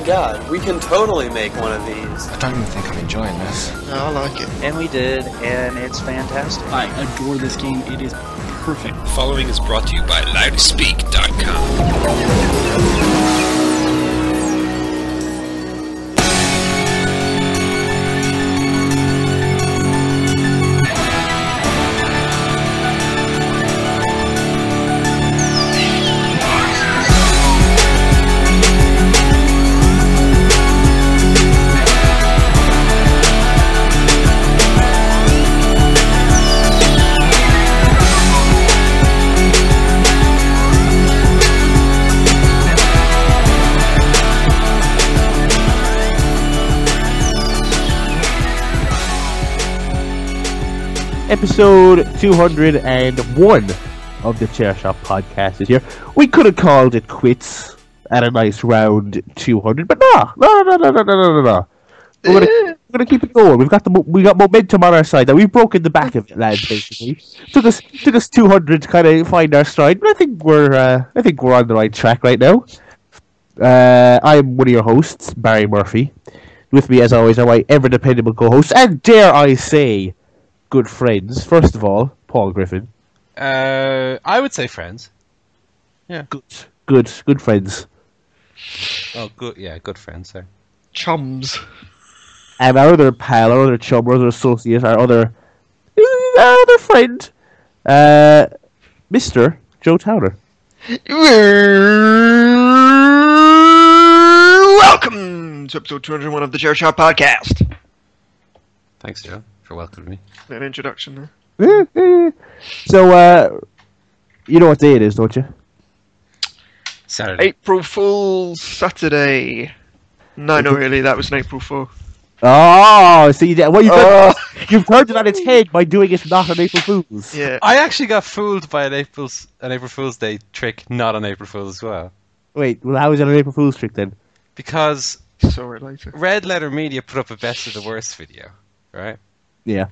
god, we can totally make one of these. I don't even think I'm enjoying this. No, I like it. And we did, and it's fantastic. I adore this game. It is perfect. The following is brought to you by loudspeak.com. Episode 201 of the ChairShot Podcast is here. We could have called it quits at a nice round 200, but no. We're gonna keep it going. We got momentum on our side. Now we've broken the back of it, lads. Basically, took us 200 to kind of find our stride, but I think we're on the right track right now. I'm one of your hosts, Barry Murphy. With me, as always, are my ever dependable co-hosts, and dare I say, good friends. First of all, Paul Griffin. I would say friends. Yeah. Good friends. Oh, good. Yeah, good friends. Sorry. Chums. And our other pal, our other chum, our other associate, our other friend, Mr. Joe Towner. Welcome to episode 201 of the ChairShot Podcast. Thanks, Joe, for welcoming me. That introduction there. So, you know what day it is, don't you? Saturday. April Fool's Saturday. No, not really. That was an April Fool. Oh, so you've turned it on its head by doing it not on April Fool's. Yeah. I actually got fooled by an April Fool's Day trick, not on April Fool's as well. Wait, well, how is it an April Fool's trick then? Because Saw it later. Red Letter Media put up a best of the worst video, right? Yeah.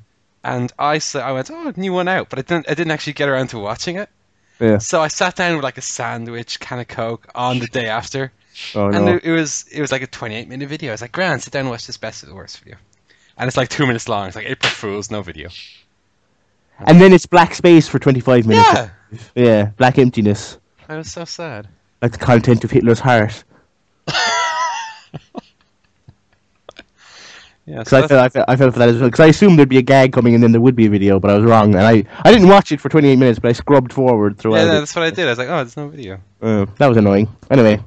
And I went, oh, new one out, but I didn't actually get around to watching it. Yeah. So I sat down with like a sandwich, can of Coke on the day after. Oh, and no. it was like a 28-minute video. I was like, grand, sit down and watch this best of the worst video. And it's like 2 minutes long. It's like April Fool's, no video. And then it's black space for 25 minutes. Yeah. Yeah, black emptiness. I was so sad. Like the content of Hitler's heart. Yeah, Because I felt for that as well. Because I assumed there'd be a gag coming and then there would be a video, but I was wrong. And I didn't watch it for 28 minutes, but I scrubbed forward throughout yeah, it. that's what I did. I was like, oh, there's no video. That was annoying. Anyway.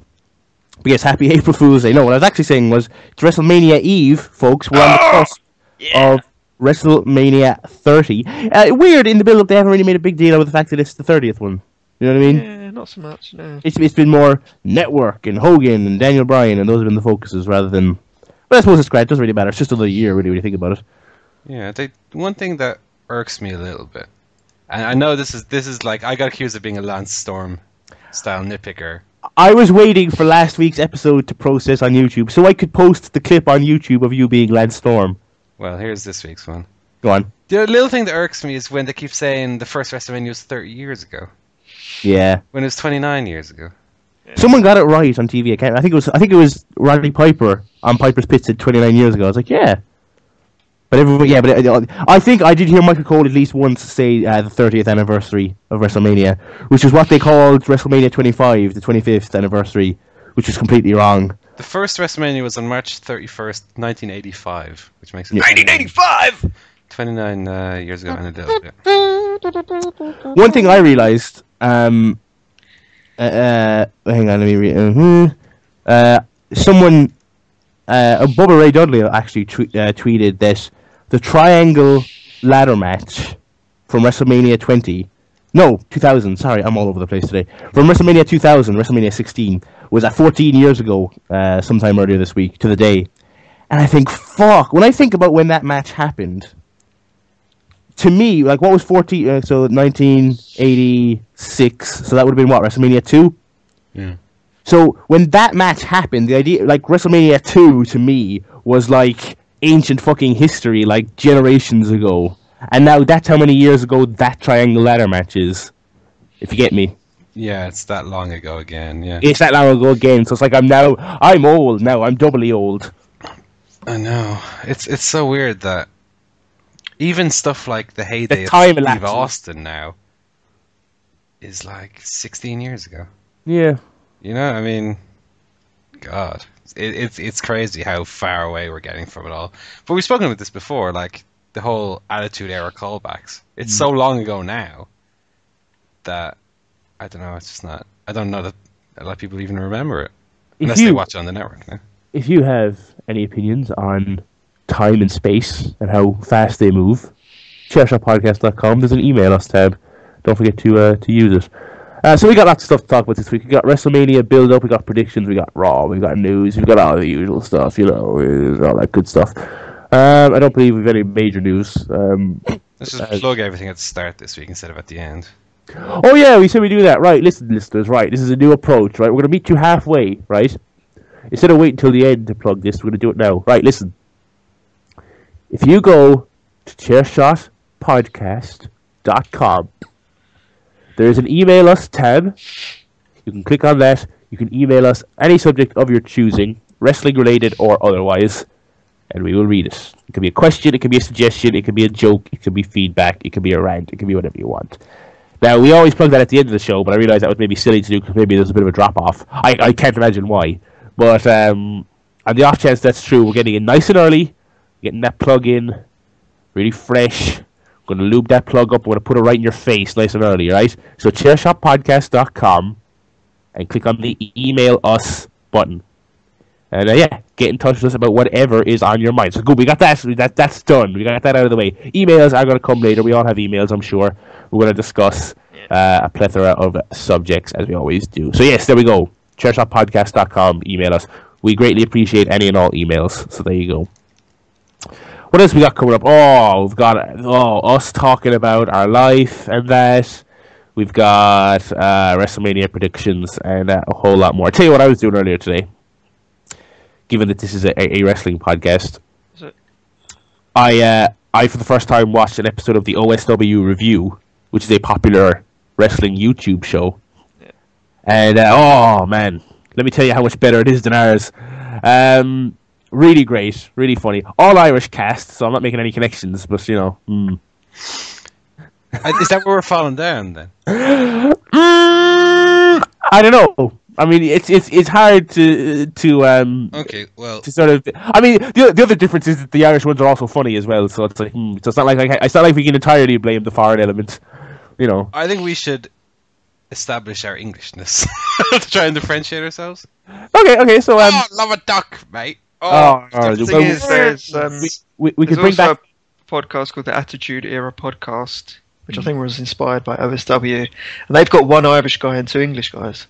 But yes, happy April Fool's Day. No, what I was actually saying was, it's WrestleMania Eve, folks. We're on the cusp of WrestleMania 30. Weird, in the build-up, they haven't really made a big deal out of the fact that it's the 30th one. You know what I mean? Yeah, not so much, no. It's been more Network and Hogan and Daniel Bryan, and those have been the focuses rather than... But I suppose it's great. It doesn't really matter. It's just another year, really, when you think about it. Yeah, one thing that irks me a little bit, and I know this is like, I got accused of being a Lance Storm style nitpicker. I was waiting for last week's episode to process on YouTube, so I could post the clip on YouTube of you being Lance Storm. Well, here's this week's one. Go on. The little thing that irks me is when they keep saying the first WrestleMania was 30 years ago. Yeah. When it was 29 years ago. Someone got it right on TV. I think it was Rodney Piper on Piper's Pit said 29 years ago. I was like, yeah. But everybody, yeah. But I think I did hear Michael Cole at least once say the 30th anniversary of WrestleMania, which is what they called WrestleMania 25, the 25th anniversary, which is completely wrong. The first WrestleMania was on March 31st, 1985, which makes it 1985. 29 years ago and a little bit. One thing I realized. Hang on, let me read. Someone, Bubba Ray Dudley actually tweeted that the Triangle Ladder match from WrestleMania 2000, sorry, I'm all over the place today. From WrestleMania 2000, WrestleMania 16, was at 14 years ago, sometime earlier this week, to the day. And I think, fuck, when I think about when that match happened, to me, like, what was 14, so 1986, so that would have been what, WrestleMania 2? Yeah. So, when that match happened, the idea, like, WrestleMania 2, to me, was like ancient fucking history, like, generations ago. And now that's how many years ago that Triangle Ladder match is, if you get me. Yeah, it's that long ago again. Yeah, It's that long ago again, so it's like I'm old now. I'm doubly old. I know. It's so weird that even stuff like the heyday of time Steve elapses. Austin now is like 16 years ago. Yeah. You know, I mean, God, it's crazy how far away we're getting from it all. But we've spoken about this before, like the whole Attitude Era callbacks. It's so long ago now that I don't know. It's just not. I don't know that a lot of people even remember it unless they watch it on the network. No? If you have any opinions on time and space and how fast they move, ChairShotPodcast.com. There's an email us tab. Don't forget to use it. So we got lots of stuff to talk about this week. We got WrestleMania build-up, we got predictions, we got Raw, we got news, we got all the usual stuff, you know, all that good stuff. I don't believe we've any major news. Let's just plug everything at the start this week instead of at the end. Oh yeah, we said we do that. Right, listen, listeners, right, this is a new approach, right? We're going to meet you halfway, right? Instead of waiting until the end to plug this, we're going to do it now. Right, listen. If you go to ChairShotPodcast.com, there's an email us tab. You can click on that. You can email us any subject of your choosing, wrestling related or otherwise, and we will read it. It can be a question, it can be a suggestion, it can be a joke, it can be feedback, it can be a rant, it can be whatever you want. Now, we always plug that at the end of the show, but I realise that was maybe silly to do because maybe there's a bit of a drop-off. I can't imagine why. But on the off chance that's true, we're getting in nice and early, getting that plug in, really fresh. We're going to lube that plug up. We're going to put it right in your face nice and early, right? So ChairShotPodcast.com and click on the email us button. And yeah, get in touch with us about whatever is on your mind. So good, we got that. That's done. We got that out of the way. Emails are going to come later. We all have emails, I'm sure. We're going to discuss a plethora of subjects as we always do. So yes, there we go. ChairShotPodcast.com. Email us. We greatly appreciate any and all emails. So there you go. What else we got coming up? Oh, we've got us talking about our life and that. We've got WrestleMania predictions and a whole lot more. I'll tell you what I was doing earlier today. Given that this is a wrestling podcast, Is it? I for the first time watched an episode of the OSW Review, which is a popular wrestling YouTube show. Yeah. And oh man, let me tell you how much better it is than ours. Really great, really funny. All Irish cast, so I'm not making any connections, but you know. Is that where we're falling down then? I don't know. I mean, it's hard to Okay, well, to sort of. I mean, the other difference is that the Irish ones are also funny as well. So it's like, so it's not like we can entirely blame the foreign element, you know. I think we should establish our Englishness to try and differentiate ourselves. Okay. So Love a duck, mate. The thing is, there's we there's could bring also back. a podcast called the Attitude Era Podcast, which I think was inspired by OSW, and they've got one Irish guy and two English guys.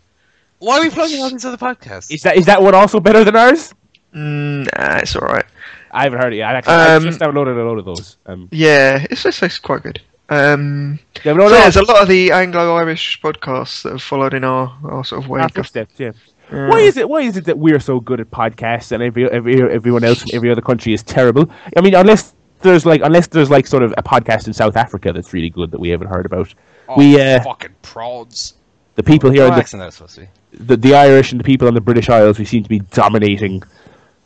Why are we plugging all these other podcasts? Is that one also better than ours? Nah, it's all right. I haven't heard it yet. I just downloaded a load of those. Yeah, it's quite good. Yeah, There's a lot of the Anglo-Irish podcasts that have followed in our sort of wake. footsteps, yeah. Why is it that we're so good at podcasts and everyone else from every other country is terrible? I mean, unless there's sort of a podcast in South Africa that's really good that we haven't heard about. Fucking prods. The people here, accent that's supposed to be. the Irish and the people on the British Isles, we seem to be dominating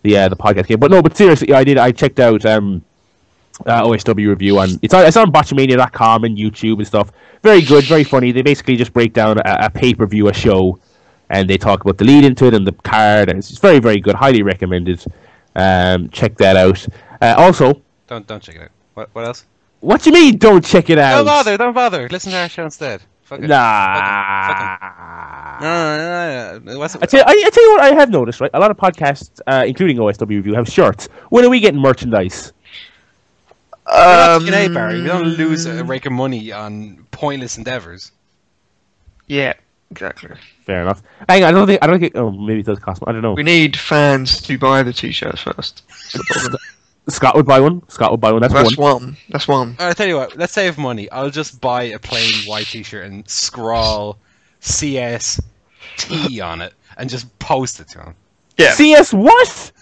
the podcast game. But seriously, I checked out OSW Review on it's on Botchamania.com and YouTube and stuff. Very good, very funny. They basically just break down a pay-per-view, a show, and they talk about the lead into it and the card, and it's very, very good. Highly recommended. Check that out. Also, Don't check it out. What else? what do you mean? Don't check it out. Don't bother. Listen to our show instead. Fuck it. Nah. No. What's I tell you what I have noticed, right? A lot of podcasts, including OSW Review, have shirts. When are we getting merchandise? Barry. We don't lose a rake of money on pointless endeavors. Yeah, exactly. Fair enough. Hang on, I don't think. Oh, maybe it does cost. I don't know. We need fans to buy the t-shirts first. Scott would buy one. That's one. That's one. Alright, tell you what. Let's save money. I'll just buy a plain white t-shirt and scrawl CST on it and just post it to him. Yeah. CS what?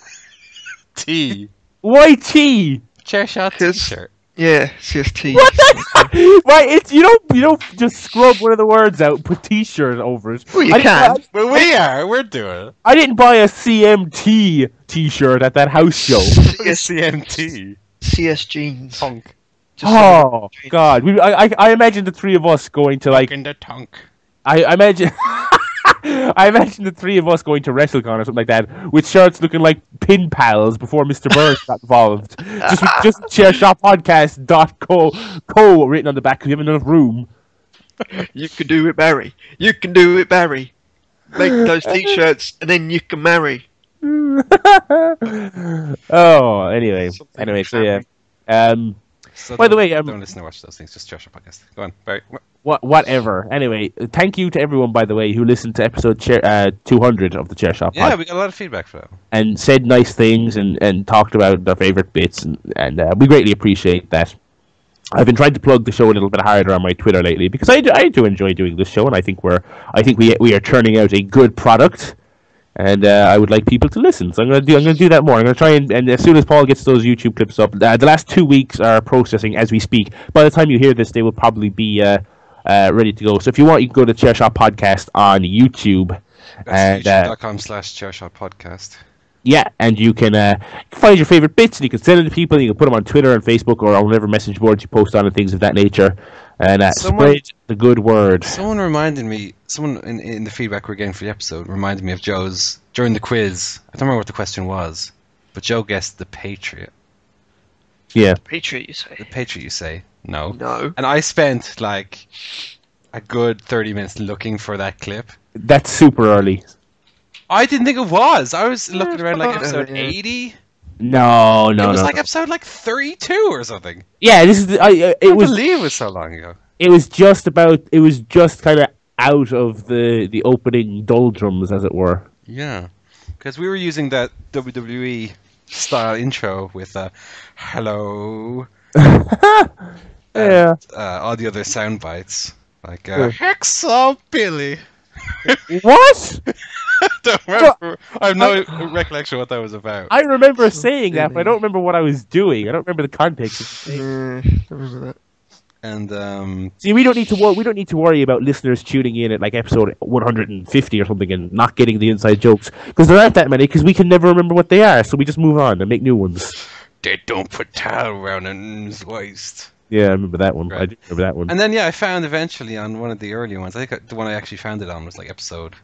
T. YT. ChairShot t-shirt. Yeah, CST. What the? Right, it's you don't just scrub one of the words out and put T-shirt over it. Well, you can. Well, we're doing it. I didn't buy a CMT T-shirt at that house show. CMT. CS jeans. Punk. Oh God! I imagine the three of us going to like. In the tunk. I imagine. I imagine the three of us going to WrestleCon or something like that with shirts looking like pin pals before Mr. Burns got involved. Just ChairShot Podcast .co written on the back because we haven't enough room. You can do it, Barry. You can do it, Barry. Make those T-shirts and then you can marry. Oh, anyway, so yeah. So by the way, don't listen to watch those things. Just ChairShot Podcast. Go on, Barry. Whatever. Anyway, thank you to everyone, by the way, who listened to episode 200 of the ChairShot Podcast. Yeah, we got a lot of feedback for that. And said nice things and talked about their favourite bits, and we greatly appreciate that. I've been trying to plug the show a little bit harder on my Twitter lately because I do enjoy doing this show, and I think we are turning out a good product. And I would like people to listen, so I'm going to do that more. I'm going to try and as soon as Paul gets those YouTube clips up, the last 2 weeks are processing as we speak. By the time you hear this, they will probably be ready to go. So if you want, you can go to ChairShot Podcast on YouTube. That's youtube.com/ChairShot Podcast. Yeah, and you can find your favorite bits, and you can send it to people. And you can put them on Twitter and Facebook or on whatever message boards you post on and things of that nature. And spread the good word. Someone in the feedback we're getting for the episode reminded me of Joe's, during the quiz, I don't remember what the question was, but Joe guessed the Patriot. Yeah. Patriot, you say? The Patriot, you say? No. No. And I spent, like, a good 30 minutes looking for that clip. That's super early. I didn't think it was. I was looking around, like, episode 80. No. It was like episode like 32 or something. Yeah, this is. I believe it was so long ago. It was just kind of out of the opening doldrums, as it were. Yeah, because we were using that WWE style intro with hello. Yeah. All the other sound bites like Hacksaw Billy. What? Don't remember. I have no recollection what that was about. I remember saying that, but I don't remember what I was doing. I don't remember the context. I remember that. And see, we don't need to worry about listeners tuning in at like episode 150 or something and not getting the inside jokes because there aren't that many because we can never remember what they are. So we just move on and make new ones. They don't put towel around his waist. Yeah, I remember that one. Right. I do remember that one. And then I found eventually on one of the earlier ones. I think the one I actually found it on was like episode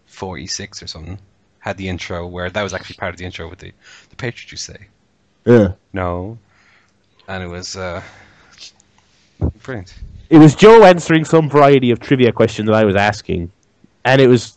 46 or something. Had the intro where that was actually part of the intro with the Patriot, you say? Yeah. No. And it was brilliant. It was Joe answering some variety of trivia question that I was asking, and he was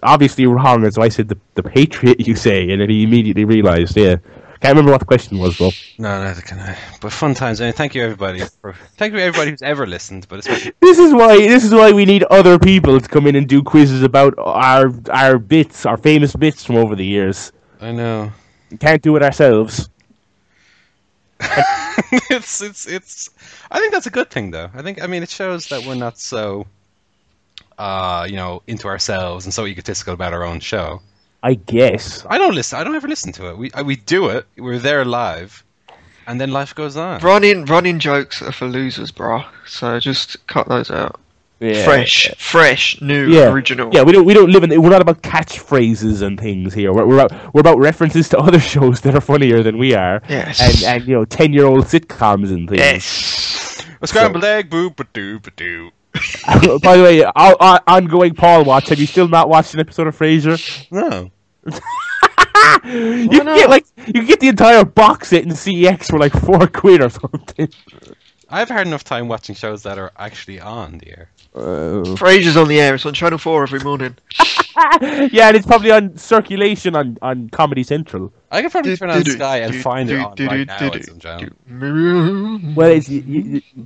obviously wrong, and so I said the Patriot, you say, and then he immediately realised. Yeah. Can't remember what the question was, though. No, neither can I. But fun times. I mean, thank you everybody who's ever listened. But especially this is why we need other people to come in and do quizzes about our bits, our famous bits from over the years. I know. We can't do it ourselves. It's. I think that's a good thing, though. I mean, it shows that we're not so, into ourselves and so egotistical about our own show. I guess. I don't ever listen to it. We do it. We're there live, and then life goes on. Running jokes are for losers, bro. So just cut those out. Yeah. Fresh, new, original. Yeah, we don't live in. We're not about catchphrases and things here. We're about references to other shows that are funnier than we are. Yes. And 10-year-old sitcoms and things. Yes. A scrambled egg, boo ba doo ba doo. By the way, ongoing Paul watch. Have you still not watched an episode of Frasier? No. You can get the entire box set in CEX for like £4 or something. I've had enough time watching shows that are actually on the air. Frasier's on the air. It's on Channel 4 every morning. Yeah, and it's probably on circulation on Comedy Central. I can probably turn on Sky and find it on right now on some channel. Well,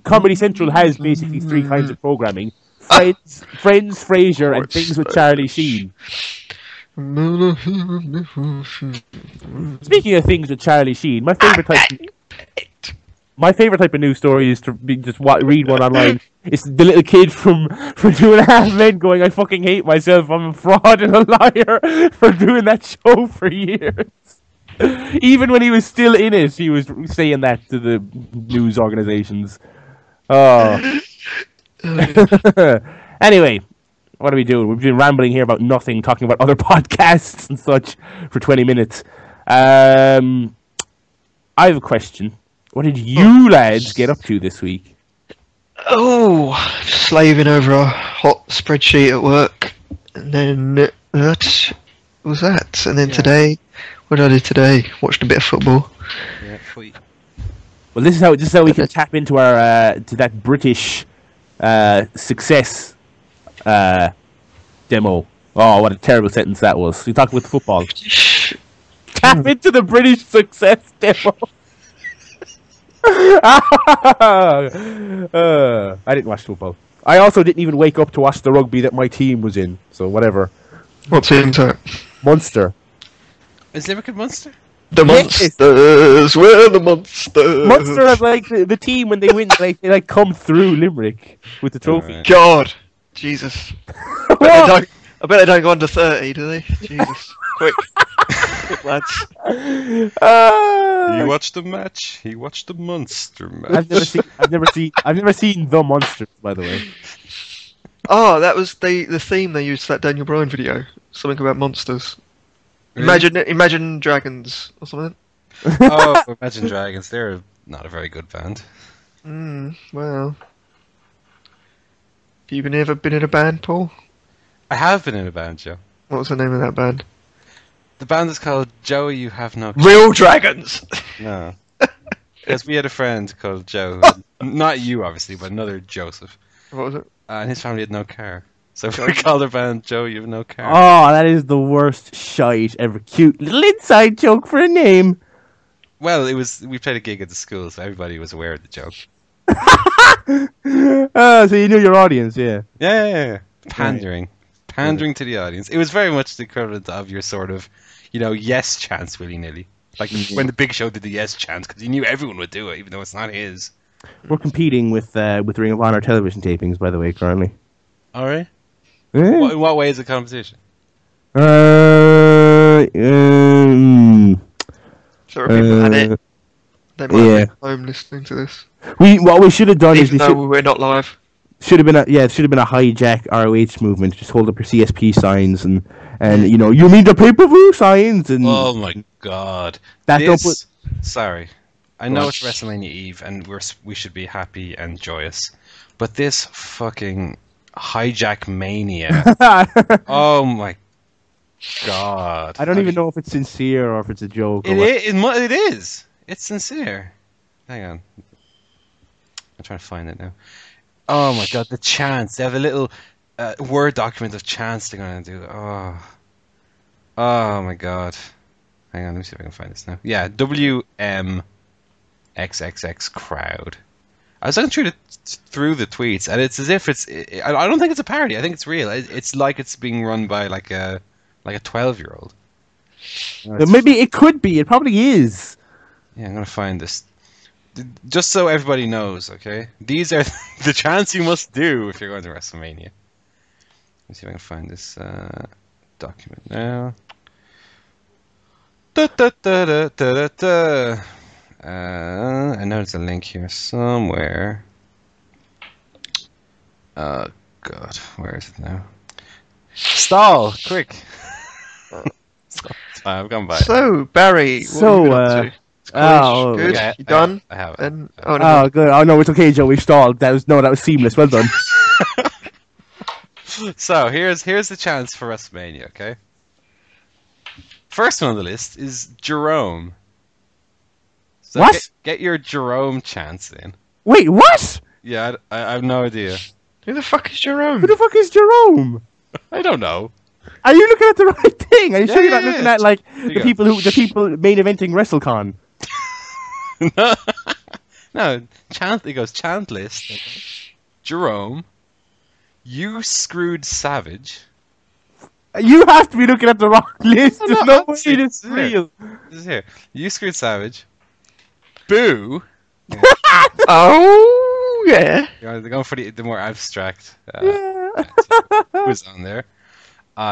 Comedy Central has basically 3 kinds of programming: Friends, Frasier, and things with Charlie Sheen. Speaking of things with Charlie Sheen, my favorite type of news story is to read one online. It's the little kid from 2.5 Men going, "I fucking hate myself. I'm a fraud and a liar for doing that show for years." Even when he was still in it, he was saying that to the news organizations. Oh. Anyway, what are we doing? We've been rambling here about nothing, talking about other podcasts and such for 20 minutes. I have a question. What did you lads get up to this week? Oh, slaving over a hot spreadsheet at work, and then that was that. And then today, what did I do today? Watched a bit of football. Yeah, sweet. Well, this is how we can tap into our to that British success demo. Oh, what a terrible sentence that was. You talked with football. Tap into the British success demo. I didn't watch football. I also didn't even wake up to watch the rugby that my team was in. So whatever. What team's that? Munster. Is Liverpool Munster? The Monsters, we're the Monsters. Munster are like the team when they win, they come through Limerick with the trophy. Right. God, Jesus. I bet they don't go under 30, do they? Jesus, quick, lads. You watched the match. He watched the Munster match. I've never seen the Monsters, by the way. Oh, that was the theme they used for that Daniel Bryan video. Something about monsters. Really? Imagine Dragons or something. Oh, Imagine Dragons. They're not a very good band. Well. Have you ever been in a band, Paul? I have been in a band, Joe. What was the name of that band? The band is called Joey You Have No... Real Dragons! No. Because we had a friend called Joe. Not you, obviously, but another Joseph. What was it? And his family had no car. So we called our band Joe You Have No Car. Oh, that is the worst shite ever. Cute little inside joke for a name. Well, we played a gig at the school, so everybody was aware of the joke. Oh, so you knew your audience, yeah. Yeah. Pandering. Pandering to the audience. It was very much the equivalent of your sort of, yes chance willy-nilly. Like when the Big Show did the yes chance, because he knew everyone would do it, even though it's not his. We're competing with Ring of Honor television tapings, by the way, currently. All right. Yeah. In what way is it competition? So are people at it? They might be at home listening to this. What we should have done Even though we're not live. Should have been a hijack ROH movement. Just hold up your CSP signs and you mean the pay-per-view signs and. Oh my God! Sorry, I know it's WrestleMania Eve and we should be happy and joyous, but this fucking hijack mania! Oh my God! I don't even know if it's sincere or if it's a joke. It is. It's sincere. Hang on, I'm trying to find it now. Oh my God, the chants. They have a little Word document of chants they're going to do. Oh my God. Hang on, let me see if I can find this now. Yeah, WMXXX crowd. I was looking through the tweets, and it's as if I don't think it's a parody. I think it's real. It's like it's being run by like a 12-year-old. Maybe it could be. It probably is. Yeah, I'm going to find this. Just so everybody knows, okay? These are the chants you must do if you're going to WrestleMania. Let's see if I can find this document now. I know there's a link here somewhere. Oh, God. Where is it now? Stall! Quick! I've gone by. So, Barry, what have you been up to? Oh, good. Yeah, You done? I have. No. Oh, good. Oh no, it's okay, Joe. We stalled. That was seamless. Well done. So here's the chance for WrestleMania. Okay. First one on the list is Jerome. So What? Get your Jerome chance in. Wait, what? Yeah, I have no idea. Who the fuck is Jerome? Who the fuck is Jerome? I don't know. Are you looking at the right thing? Are you sure you're not looking at like you the go. people main eventing WrestleCon? No, chant. It goes chant list. Okay. Jerome, you screwed Savage. You have to be looking at the wrong list. No, There's no, no way it's here, it's it's here. real. This is here. You screwed Savage. Boo. Oh, yeah. They're going for the more abstract. Yeah. Who's on there?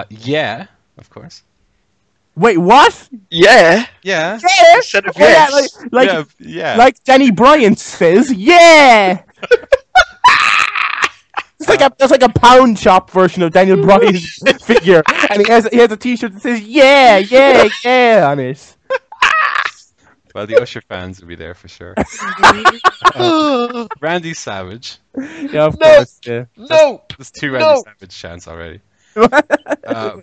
Yeah, of course. Wait, what? Yeah. Yeah. Yeah. Instead of Oh, yeah, yes. Yeah. like Danny Bryant says, yeah. It's like a pound shop version of Daniel Bryan's figure, and he has a T-shirt that says yeah on it. Well, the Usher fans will be there for sure. Randy Savage. Yeah, of No. course. Yeah. Nope. There's 2 Randy Savage chants already.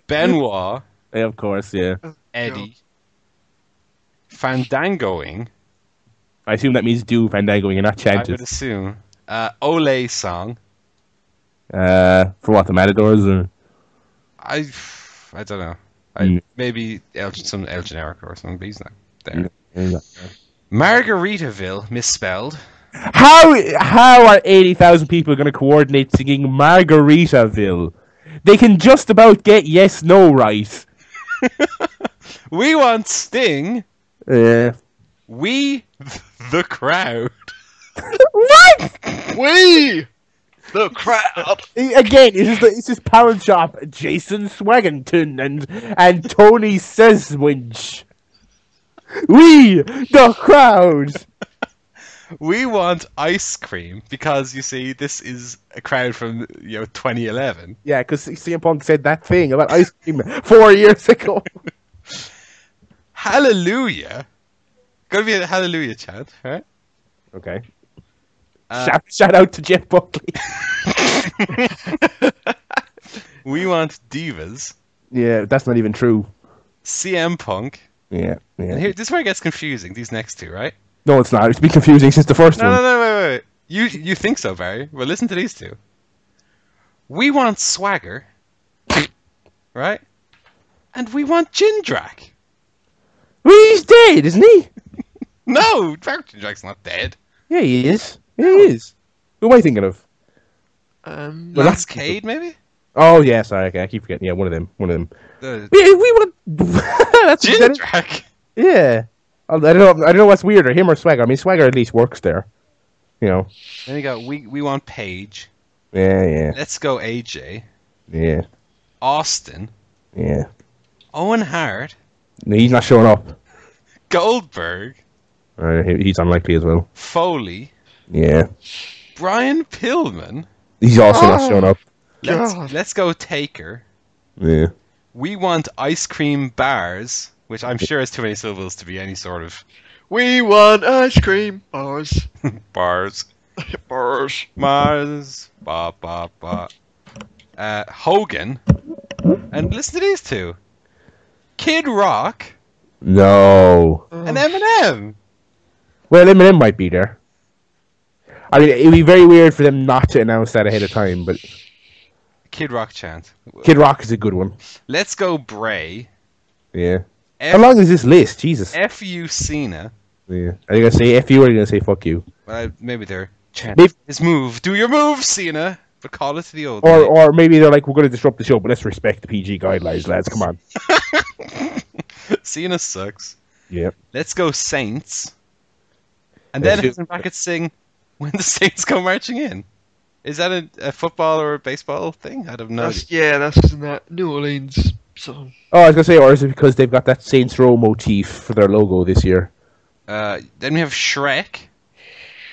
Benoit, Yeah, of course. Yeah. Eddie, Fandangoing. I assume that means do Fandangoing and not I chanted. would assume. Ole song. For what, the Matadors? Or? I don't know. Maybe some El Generico or something, but he's not there. Margaritaville, misspelled. How are 80,000 people going to coordinate singing Margaritaville? They can just about get yes, no right. We want Sting. Yeah. We, the crowd. What? We, the crowd. Again, it's just Pound Shop, Jason Swaggington and Tony Seswinch. We, the crowd. We want ice cream because you see, this is a crowd from 2011. Yeah, because CM Punk said that thing about ice cream 4 years ago. Hallelujah. Gotta be a hallelujah chant, right? Okay. Shout out to Jeff Buckley. We want divas. Yeah, that's not even true. CM Punk. Yeah. And here, this is where it gets confusing. These next 2, right? No, it's not. It's been confusing since the first one. No, wait. You think so, Barry? Well, listen to these 2. We want Swagger, right? And we want Jindrak. Well, he's dead, isn't he? No, Jindrak's not dead. Yeah, he is. He is. Who am I thinking of? Lance Cade, maybe? Oh, yeah, sorry. Okay, I keep forgetting. Yeah, one of them. The We want... That's Jindrak. Yeah. I don't know what's weirder, him or Swagger. I mean, Swagger at least works there. You know. Then you go, we want Paige. Yeah. Let's go AJ. Yeah. Austin. Yeah. Owen Hart. No, he's not showing up. Goldberg. He's unlikely as well. Foley. Yeah. Brian Pillman. He's also not showing up. Let's go Taker. Yeah. We want ice cream bars, which I'm sure is too many syllables to be any sort of We want ice cream bars. bars. Bars. Mars. Ba ba ba. Hogan. And listen to these 2. Kid Rock No. and Eminem. Well, Eminem might be there. I mean, it'd be very weird for them not to announce that ahead of time, but... Kid Rock chant. Kid Rock is a good one. Let's go Bray. Yeah. How long is this list? Jesus. F.U. Cena. Yeah. Are you going to say F you or are you going to say fuck you? Maybe they're chanting his move. Do your move, Cena. But call it to the old name. Or maybe they're like, we're going to disrupt the show, but let's respect the PG guidelines, lads. Come on. Cena sucks. Yeah. Let's go Saints. And then in brackets sing When the Saints Go Marching In. Is that a football or a baseball thing? I don't know. That's in that New Orleans song. Oh, I was going to say, or is it because they've got that Saints Row motif for their logo this year? Then we have Shrek.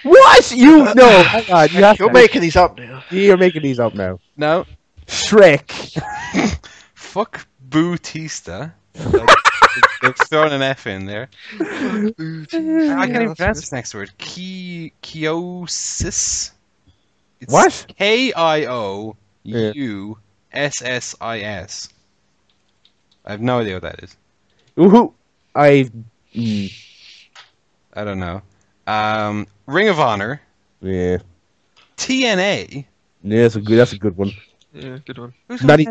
What? You no, hang on. You're making these up now. You're making these up now. No. Shrek. Fuck Bautista. They've thrown an F in there. I can't even pronounce this next word. Kiosis. It's What? K-I-O-U-S-S-I-S. I have no idea what that is. Ooh, I don't know. Ring of Honor. Yeah. TNA. Yeah, that's a good one. Yeah, good one. They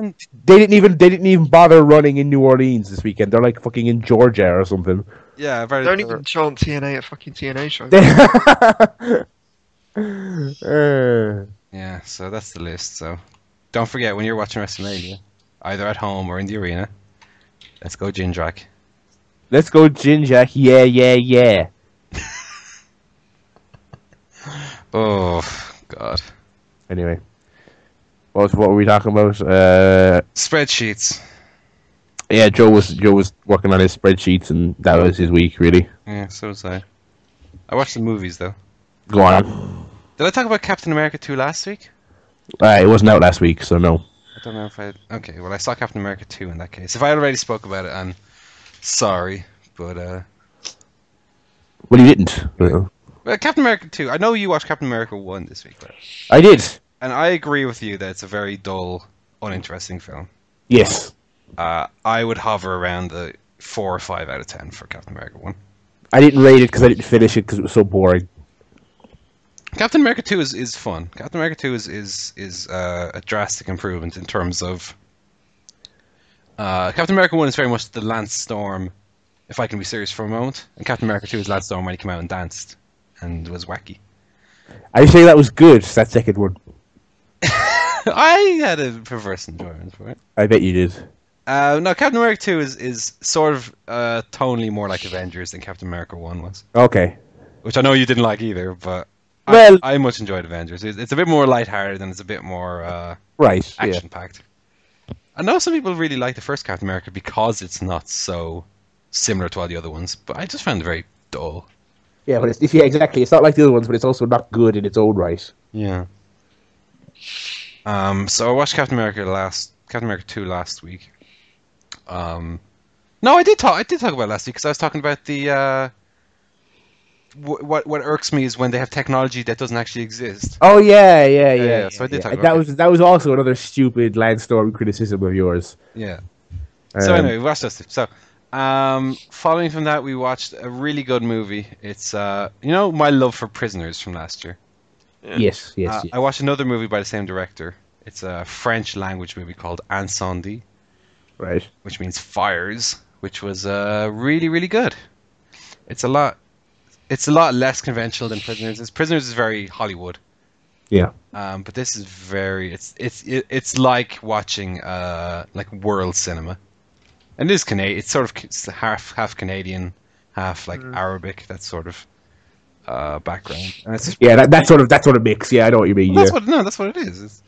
didn't even bother running in New Orleans this weekend. They're like fucking in Georgia or something. Yeah, Don't even chant TNA at fucking TNA shows. Yeah, so that's the list. So don't forget when you're watching WrestleMania, either at home or in the arena, let's go Jindrak. Let's go Jindrak. Yeah. Oh God. Anyway, what were we talking about? Spreadsheets. Yeah, Joe was working on his spreadsheets, and that was his week, really. Yeah, so was I. I watched the movies though. Go on. Did I talk about Captain America 2 last week? It wasn't out last week, so no. I don't know if I. Okay, well I saw Captain America 2 in that case. If I already spoke about it, I'm sorry, but Well, you didn't. well, Captain America 2. I know you watched Captain America 1 this week, right? I did. And I agree with you that it's a very dull, uninteresting film. Yes. I would hover around the 4 or 5 out of 10 for Captain America 1. I didn't rate it because I didn't finish it because it was so boring. Captain America 2 is fun. Captain America 2 is a drastic improvement in terms of... Captain America 1 is very much the Lance Storm, if I can be serious for a moment. And Captain America 2 is Lance Storm when he came out and danced and was wacky. I say that was good, that second one. I had a perverse enjoyment for it. I bet you did. No, Captain America 2 is sort of tonally more like Avengers than Captain America 1 was. Okay. Which I know you didn't like either, but Well- I much enjoyed Avengers. It's a bit more lighthearted and it's a bit more Right, yeah. action-packed. I know some people really like the first Captain America because it's not so similar to all the other ones, but I just found it very dull. Yeah, but yeah, exactly. It's not like the other ones, but it's also not good in its own right. Yeah. So I watched Captain America 2 last week. No, I did talk about it last week because I was talking about the what irks me is when they have technology that doesn't actually exist. Oh yeah. So I did talk that about was also another stupid Lance Storm criticism of yours. Yeah. So anyway, we watched this. So, following from that, we watched a really good movie. It's My Love for Prisoners from last year. Yeah. Yes. I watched another movie by the same director. It's a French language movie called Incendie, Right. which means fires, which was really, really good. It's a lot less conventional than Prisoners. Prisoners is very Hollywood. Yeah. But this is very it's like watching like world cinema. And it is Canadian. It's half Canadian, half like Arabic. That sort of background. And it's that sort of mix. Yeah, I know what you mean. That's what it is. It's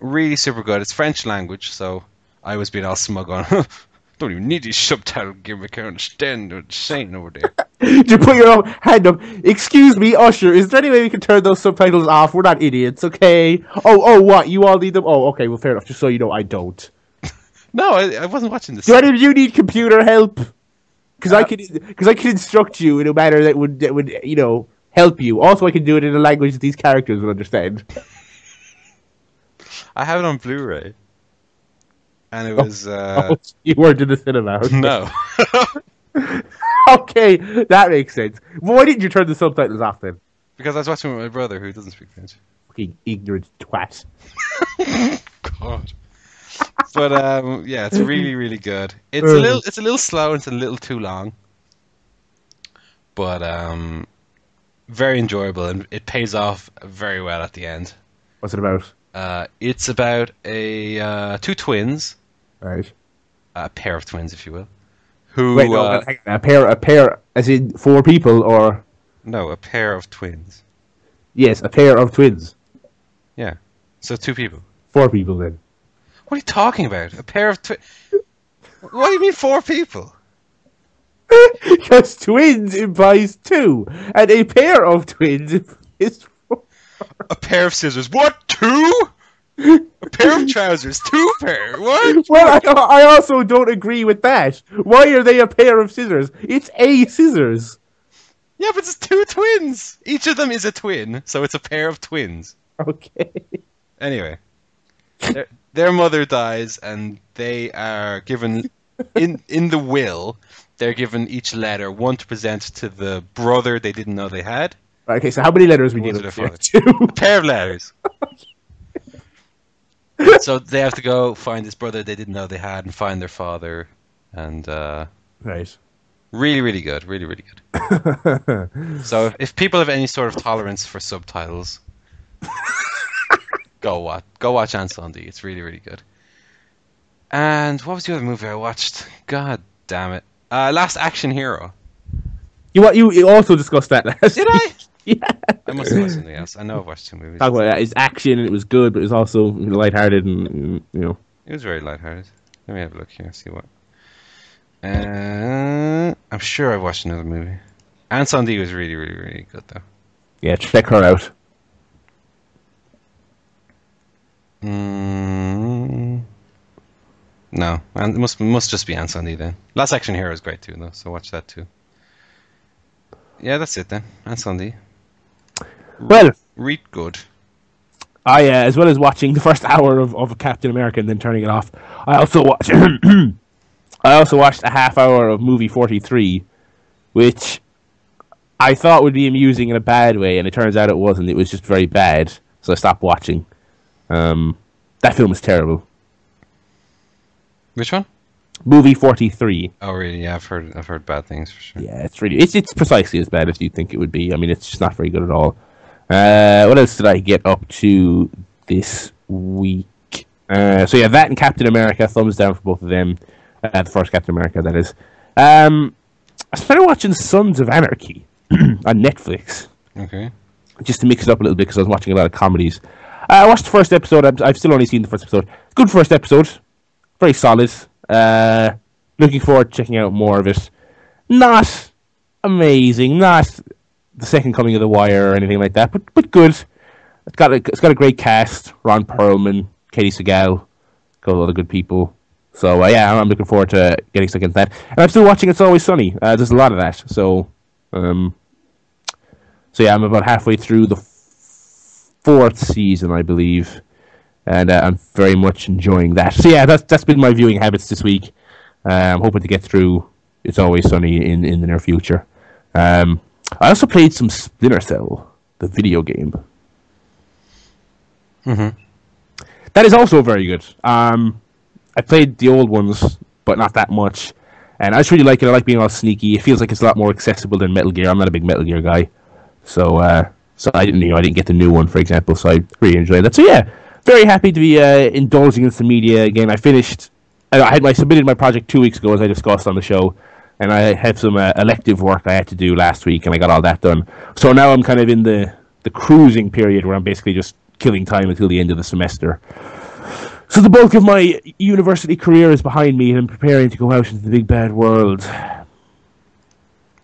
really super good. It's French language, so I was being all smug on. Don't even need these subtitles. Give me can't understand what it's saying over there. You put your own hand up. Excuse me, Usher. Is there any way we can turn those subtitles off? We're not idiots, okay? Oh, what? You all need them? Oh, okay. Well, fair enough. Just so you know, I don't. No, I wasn't watching this. Do any of you need computer help? Because I can instruct you in a manner that would help you. Also, I can do it in a language that these characters will understand. I have it on Blu-ray, and it was You weren't in the cinema. Okay. no. Okay, that makes sense. Well, why didn't you turn the subtitles off then? Because I was watching with my brother who doesn't speak French. Fucking ignorant twat. God. But yeah, it's really, really good. It's a little slow. It's a little too long, but very enjoyable, and it pays off very well at the end. What's it about? It's about two twins, Right. a pair of twins, if you will. Who? Wait, no, hang on. A pair, as in 4 people, or No, a pair of twins. yes, a pair of twins. Yeah, so 2 people. 4 people then. What are you talking about? A pair of twins? What do you mean 4 people? Because twins implies 2, and a pair of twins is 4. A pair of scissors. What? 2? A pair of trousers. 2 pair. What? Well, I also don't agree with that. Why are they a pair of scissors? It's a scissors. Yeah, but it's 2 twins. Each of them is a twin, so it's a pair of twins. Okay. Anyway, their mother dies, and they are given in the will. They're given each letter, one to present to the brother they didn't know they had. Okay, so how many letters we One need? to their father. 2. A pair of letters. So they have to go find this brother they didn't know they had, and find their father, and Right. really, really good, really, really good. So if people have any sort of tolerance for subtitles, go watch Ansondy. It's really, really good. And what was the other movie I watched? God damn it! Last Action Hero. You also discussed that last Did I? Yeah. I must have watched something else. I know I've watched 2 movies. Talk about that. It's action, and it was good, but it was also lighthearted, and It was very lighthearted. Let me have a look here. See what. I'm sure I've watched another movie. Anne Sundé was really, really, really good though. Yeah, check her out. No, and it must just be Anne Sundé then. Last Action Hero is great too though, so watch that too. Yeah, that's it then. Anne Sundé. Well, Read good. I as well as watching the first hour of Captain America and then turning it off, I also watched I also watched a half hour of movie 43, which I thought would be amusing in a bad way, and it turns out it wasn't. It was just very bad, so I stopped watching. That film is terrible. Which one? Movie 43. Oh really? Yeah, I've heard bad things for sure. Yeah, it's precisely as bad as you think it would be. I mean, it's just not very good at all. What else did I get up to this week? So yeah, that and Captain America, thumbs down for both of them. The first Captain America, that is. I started watching Sons of Anarchy on Netflix. Okay. Just to mix it up a little bit because I was watching a lot of comedies. I watched the first episode. I've still only seen the first episode. Good first episode. Very solid. Looking forward to checking out more of it. Not amazing. Not the second coming of The Wire or anything like that, but good. It's got a great cast. Ron Perlman, Katie Segal, got a lot of good people. So yeah, I'm looking forward to getting stuck into that. And I'm still watching It's Always Sunny. There's a lot of that. So yeah, I'm about halfway through the fourth season, I believe, and I'm very much enjoying that. So yeah, that's been my viewing habits this week. I'm hoping to get through It's Always Sunny in the near future. I also played some Splinter Cell, the video game. Mm-hmm. That is also very good. I played the old ones, but not that much. And I just really like it. I like being all sneaky. It feels like it's a lot more accessible than Metal Gear. I'm not a big Metal Gear guy, so I didn't get the new one, for example. So I really enjoyed that. So yeah, very happy to be indulging in some media again. I submitted my project 2 weeks ago, as I discussed on the show, and I had some elective work I had to do last week, and I got all that done. So now I'm kind of in the cruising period where I'm basically just killing time until the end of the semester. So the bulk of my university career is behind me, and I'm preparing to go out into the big bad world.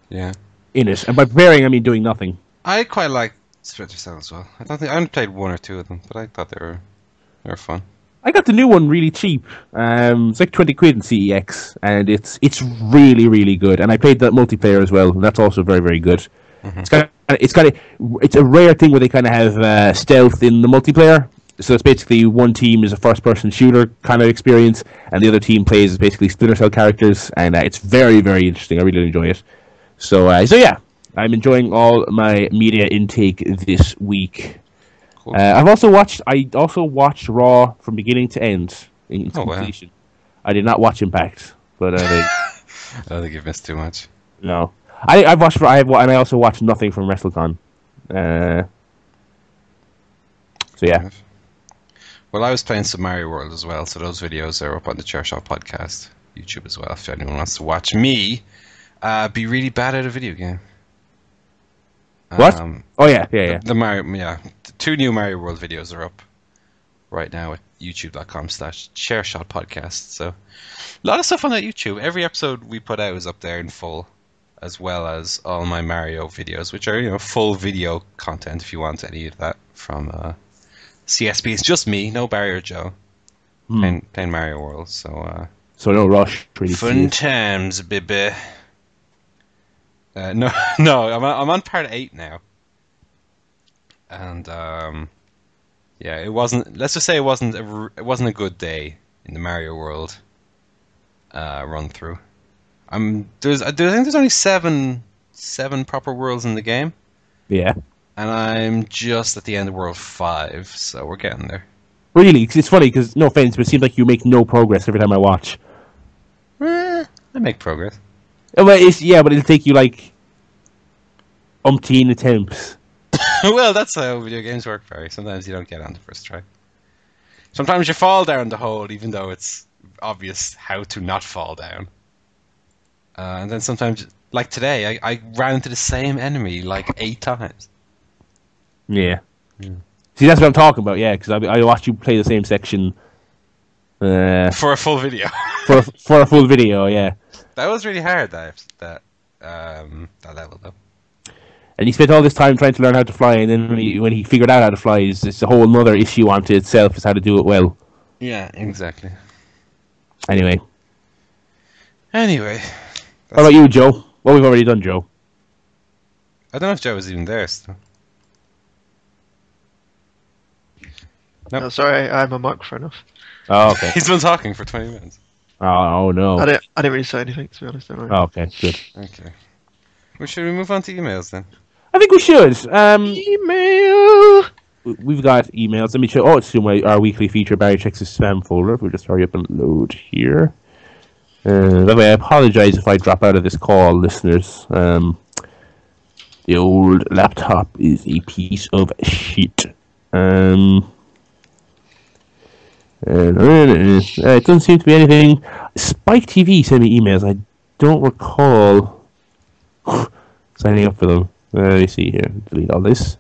Yeah. In it, and by preparing, I mean doing nothing. I quite like Splinter Cell as well. I only played one or two of them, but I thought they were fun. I got the new one really cheap. It's like 20 quid in CEX, and it's really, really good. And I played that multiplayer as well, and that's also very, very good. Mm-hmm. It's a rare thing where they kind of have stealth in the multiplayer. So it's basically one team is a first-person shooter kind of experience, and the other team plays as basically Splinter Cell characters, and it's very, very interesting. I really enjoy it. So yeah, I'm enjoying all my media intake this week. Cool. I also watched Raw from beginning to end in completion. Wow. I did not watch Impact, but I don't think you've missed too much. No, I've watched. And I also watched nothing from WrestleCon. So yeah. Well, I was playing some Mario World as well, so those videos are up on the ChairShot Podcast YouTube as well. If anyone wants to watch me be really bad at a video game. What? Oh yeah. The 2 new Mario World videos are up right now at youtube.com/ChairShot Podcast. So a lot of stuff on that YouTube. Every episode we put out is up there in full, as well as all my Mario videos, which are full video content. If you want any of that from CSP, it's just me, no Barry or Joe, playing Mario World. So no rush. Really fun times, baby. No, I'm on part 8 now, and yeah, it wasn't. Let's just say it wasn't a good day in the Mario World run through. I think there's only seven proper worlds in the game. Yeah. And I'm just at the end of World 5, so we're getting there. Really? It's funny, because, no offense, but it seems like you make no progress every time I watch. I make progress. But it'll take you, like, umpteen attempts. Well, that's how video games work, Barry. Sometimes you don't get on the first try. Sometimes you fall down the hole, even though it's obvious how to not fall down. And then sometimes, like today, I ran into the same enemy, like 8 times. Yeah. See, that's what I'm talking about, yeah, because I watched you play the same section For a full video. for a full video, yeah. That was really hard, that level, though. And he spent all this time trying to learn how to fly, and then when he figured out how to fly, it's a whole other issue onto itself, is how to do it well. Yeah, exactly. Anyway. What about you, Joe? Well, we've already done Joe. I don't know if Joe was even there still. Nope. No, sorry, I had my microphone off. Oh, okay. He's been talking for 20 minutes. Oh no. I didn't really say anything, to be honest. Don't worry. Oh, okay, good. Okay. Well, should we move on to emails then? I think we should. Email. We've got emails. Let me show. Oh, it's our weekly feature. Barry checks his spam folder. We'll just hurry up and load here. By the way, I apologize if I drop out of this call, listeners. The old laptop is a piece of shit. It doesn't seem to be anything. Spike TV sent me emails. I don't recall signing up for them. Let me see here. Delete all this.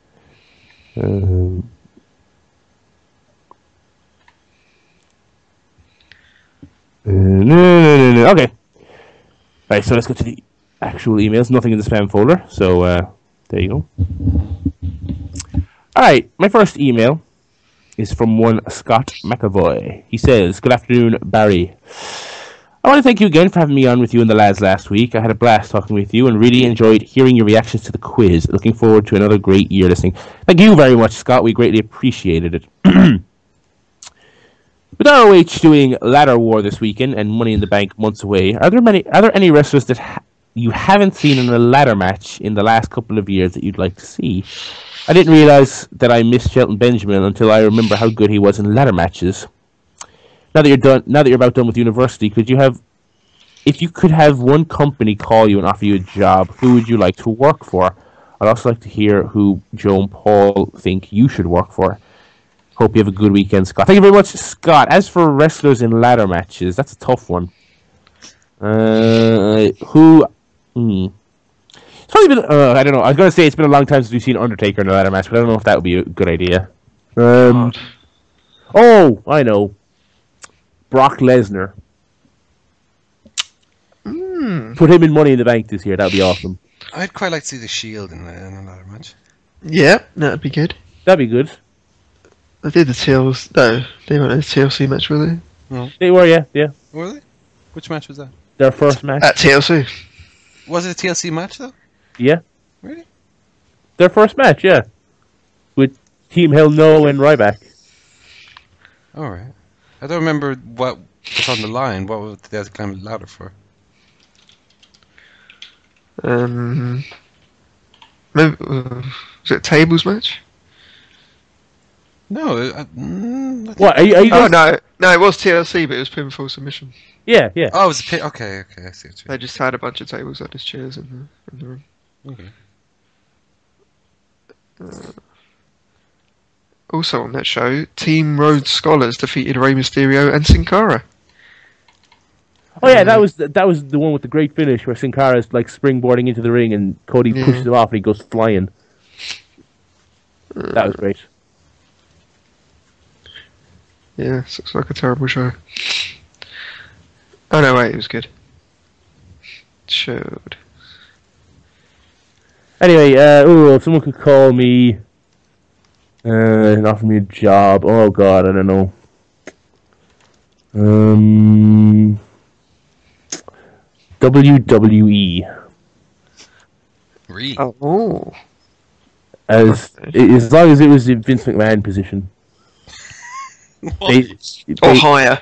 No. Okay. Right, so let's go to the actual emails. Nothing in the spam folder. So, there you go. Alright, my first email is from one Scott McAvoy. He says, "Good afternoon, Barry. I want to thank you again for having me on with you and the lads last week. I had a blast talking with you and really enjoyed hearing your reactions to the quiz. Looking forward to another great year listening." Thank you very much, Scott. We greatly appreciated it. With ROH doing Ladder War this weekend and Money in the Bank months away, are there any wrestlers that you haven't seen in a ladder match in the last couple of years that you'd like to see? I didn't realize that I missed Shelton Benjamin until I remember how good he was in ladder matches. Now that you're about done with university, if you could have one company call you and offer you a job, who would you like to work for? I'd also like to hear who Joe and Paul think you should work for. Hope you have a good weekend, Scott. Thank you very much, Scott. As for wrestlers in ladder matches, that's a tough one. It's probably been, I don't know. I was going to say it's been a long time since we've seen Undertaker in a ladder match, but I don't know if that would be a good idea. Oh, I know. Brock Lesnar. Put him in Money in the Bank this year. That would be awesome. I'd quite like to see the Shield in another match. Yeah, that'd be good. That'd be good. They did the TLC. No, they weren't in the TLC match, were they? No. They were, yeah. Were they? Which match was that? Their first match. At TLC. Was it a TLC match, though? Yeah. Really? Their first match, yeah. With Team Hell No and Ryback. Alright. I don't remember what was on the line. What did they have to climb the ladder for? Maybe, was it a tables match? No. What? Are you Oh, no, it was TLC, but it was pinfall submission. Yeah. Oh, it was a pit. Okay, I see what you They mean. just had a bunch of tables on his chairs in the room. Okay. Also on that show, Team Rhodes Scholars defeated Rey Mysterio and Sin Cara. Oh yeah, that was the one with the great finish where Sin Cara's like springboarding into the ring and Cody pushes him off and he goes flying. That was great. Yeah, this looks like a terrible show. Oh no, wait, it was good. It showed. Anyway, if someone could call me and offer me a job. Oh god, I don't know. WWE. Really? Oh. As long as it was in Vince McMahon position. Or higher.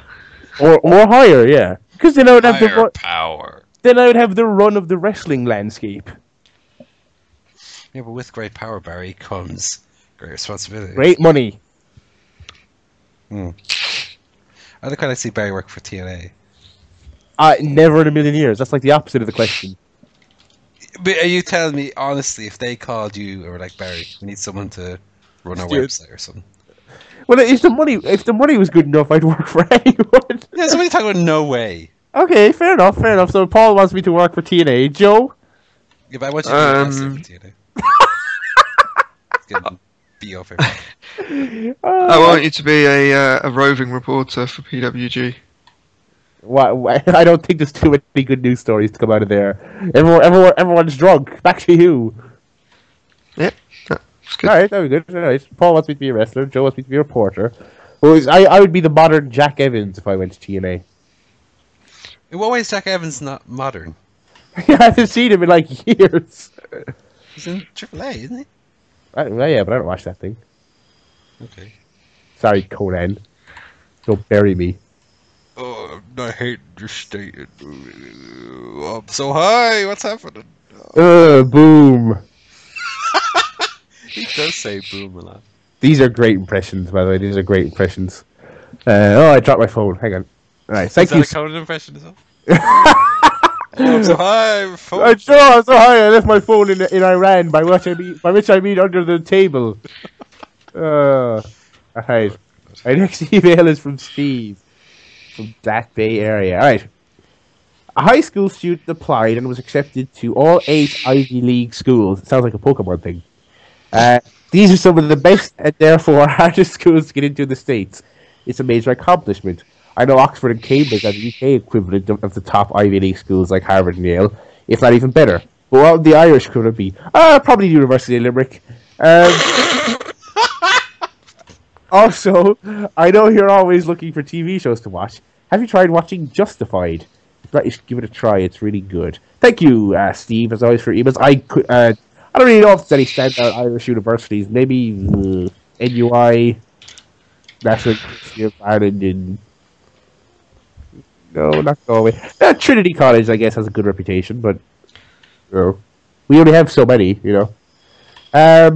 Or higher, yeah. Because then I would have Higher power. Then I would have the run of the wrestling landscape. Yeah, but with great power, Barry, comes great responsibility. Great money. I look how I see Barry work for TNA. Never in a million years. That's like the opposite of the question. But are you telling me, honestly, if they called you or were like, Barry, we need someone to run our website or something? Well, if the money was good enough, I'd work for anyone. Yeah, somebody talking about no way. Okay, fair enough. So Paul wants me to work for TNA. Joe? Yeah, but I want you to be for TNA. It's getting beat up everyone. I want you to be a roving reporter for PWG. I don't think there's too many good news stories to come out of there. Everyone's drunk. Back to you. Yep, that's good. Alright, that was good. Alright. Paul wants me to be a wrestler. Joe wants me to be a reporter. Well, I would be the modern Jack Evans if I went to TNA. In what way is Jack Evans not modern? I haven't seen him in like years. He's in AAA, isn't he? Well, yeah, but I don't watch that thing. Okay. Sorry, Conan. Don't bury me. Oh, I hate your state. I'm so high. What's happening? Boom. He does say boom a lot. These are great impressions, by the way. These are great impressions. I dropped my phone. Hang on. Alright, thank you. Is that a Conan impression as well? Oh, I'm so high. Phone. I'm so high. I left my phone in Iran. By which I mean under the table. Alright. My next email is from Steve, from Black Bay area. Alright. A high school student applied and was accepted to all 8 Ivy League schools. It sounds like a Pokemon thing. These are some of the best and therefore hardest schools to get into in the States. It's a major accomplishment. I know Oxford and Cambridge are the UK equivalent of the top Ivy League schools like Harvard and Yale, if not even better. But what would the Irish equivalent be? Probably the University of Limerick. Also, I know you're always looking for TV shows to watch. Have you tried watching Justified? You should give it a try. It's really good. Thank you, Steve, as always, for your emails. I don't really know if there's any standout Irish universities. Maybe NUI, National University of Ireland, and no, not Galway. Trinity College, I guess, has a good reputation, but we only have so many, you know. I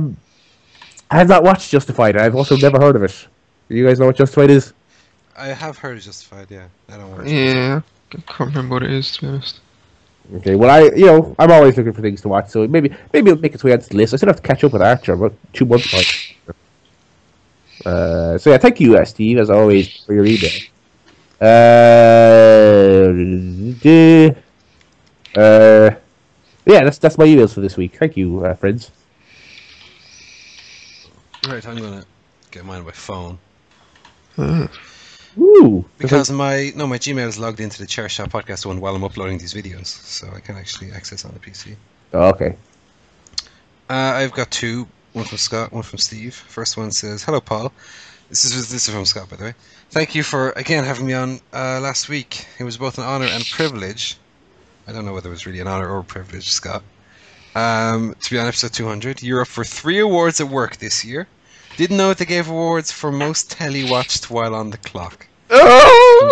have not watched Justified. I've also never heard of it. Do you guys know what Justified is? I have heard of Justified, yeah. I don't watch it. Yeah, I can't remember what it is, to be honest. Okay, well, I'm always looking for things to watch, so maybe it'll make its way onto the list. I still have to catch up with Archer about 2 months ago. So yeah, thank you, Steve, as always, for your email. Yeah, that's my emails for this week. Thank you, friends. Right, I'm gonna get mine on my phone. Ooh, Because my Gmail is logged into the ChairShot Podcast one while I'm uploading these videos, so I can actually access on the PC. oh, okay. I've got 2, one from Scott, one from Steve. First one says, "Hello, Paul." This is from Scott, by the way. Thank you for again having me on last week. It was both an honor and a privilege. I don't know whether it was really an honor or a privilege, Scott. To be on episode 200. You're up for 3 awards at work this year. Didn't know they gave awards for most telly watched while on the clock. Oh!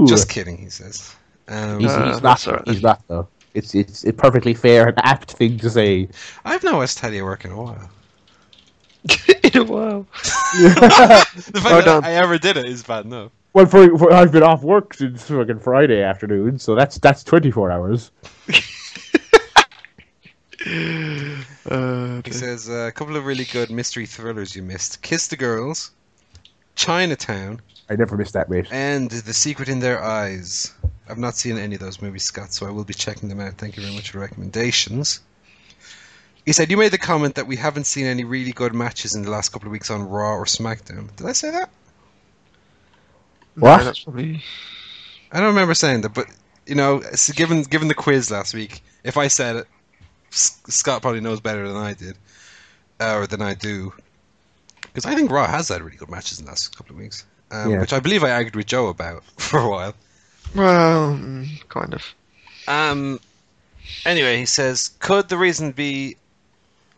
Just kidding, he says. He's not though. It's a perfectly fair and apt thing to say. I've not watched telly at work in a while. In a while. The fact that I ever did it is bad enough. Well, for I've been off work since fucking Friday afternoon, so that's 24 hours. He says a couple of really good mystery thrillers you missed: Kiss the Girls, Chinatown, I never missed that, mate. and The Secret in Their Eyes. I've not seen any of those movies, Scott, so I will be checking them out. Thank you very much for the recommendations. He said, you made the comment that we haven't seen any really good matches in the last couple of weeks on Raw or SmackDown. Did I say that? What? No, that's probably... I don't remember saying that, but, you know, given the quiz last week, if I said it, Scott probably knows better than I did, or than I do. Because I think Raw has had really good matches in the last couple of weeks, which I believe I argued with Joe about for a while. Well, kind of. Anyway, he says, could the reason be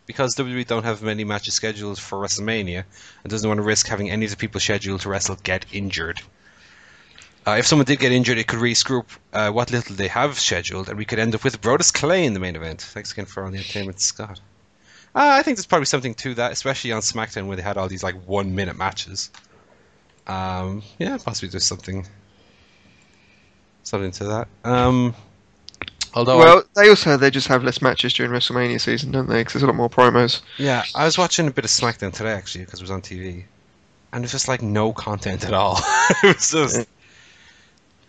because WWE don't have many matches scheduled for WrestleMania and doesn't want to risk having any of the people scheduled to wrestle get injured? If someone did get injured, it could really screw up what little they have scheduled, and we could end up with Brodus Clay in the main event. Thanks again for all the entertainment, Scott. I think there's probably something to that, especially on SmackDown where they had all these like 1-minute matches. Yeah, possibly there's something to that. Although they also they just have less matches during WrestleMania season, don't they? Because there's a lot more promos. Yeah, I was watching a bit of SmackDown today actually because it was on TV, and it was just like no content at all. It was just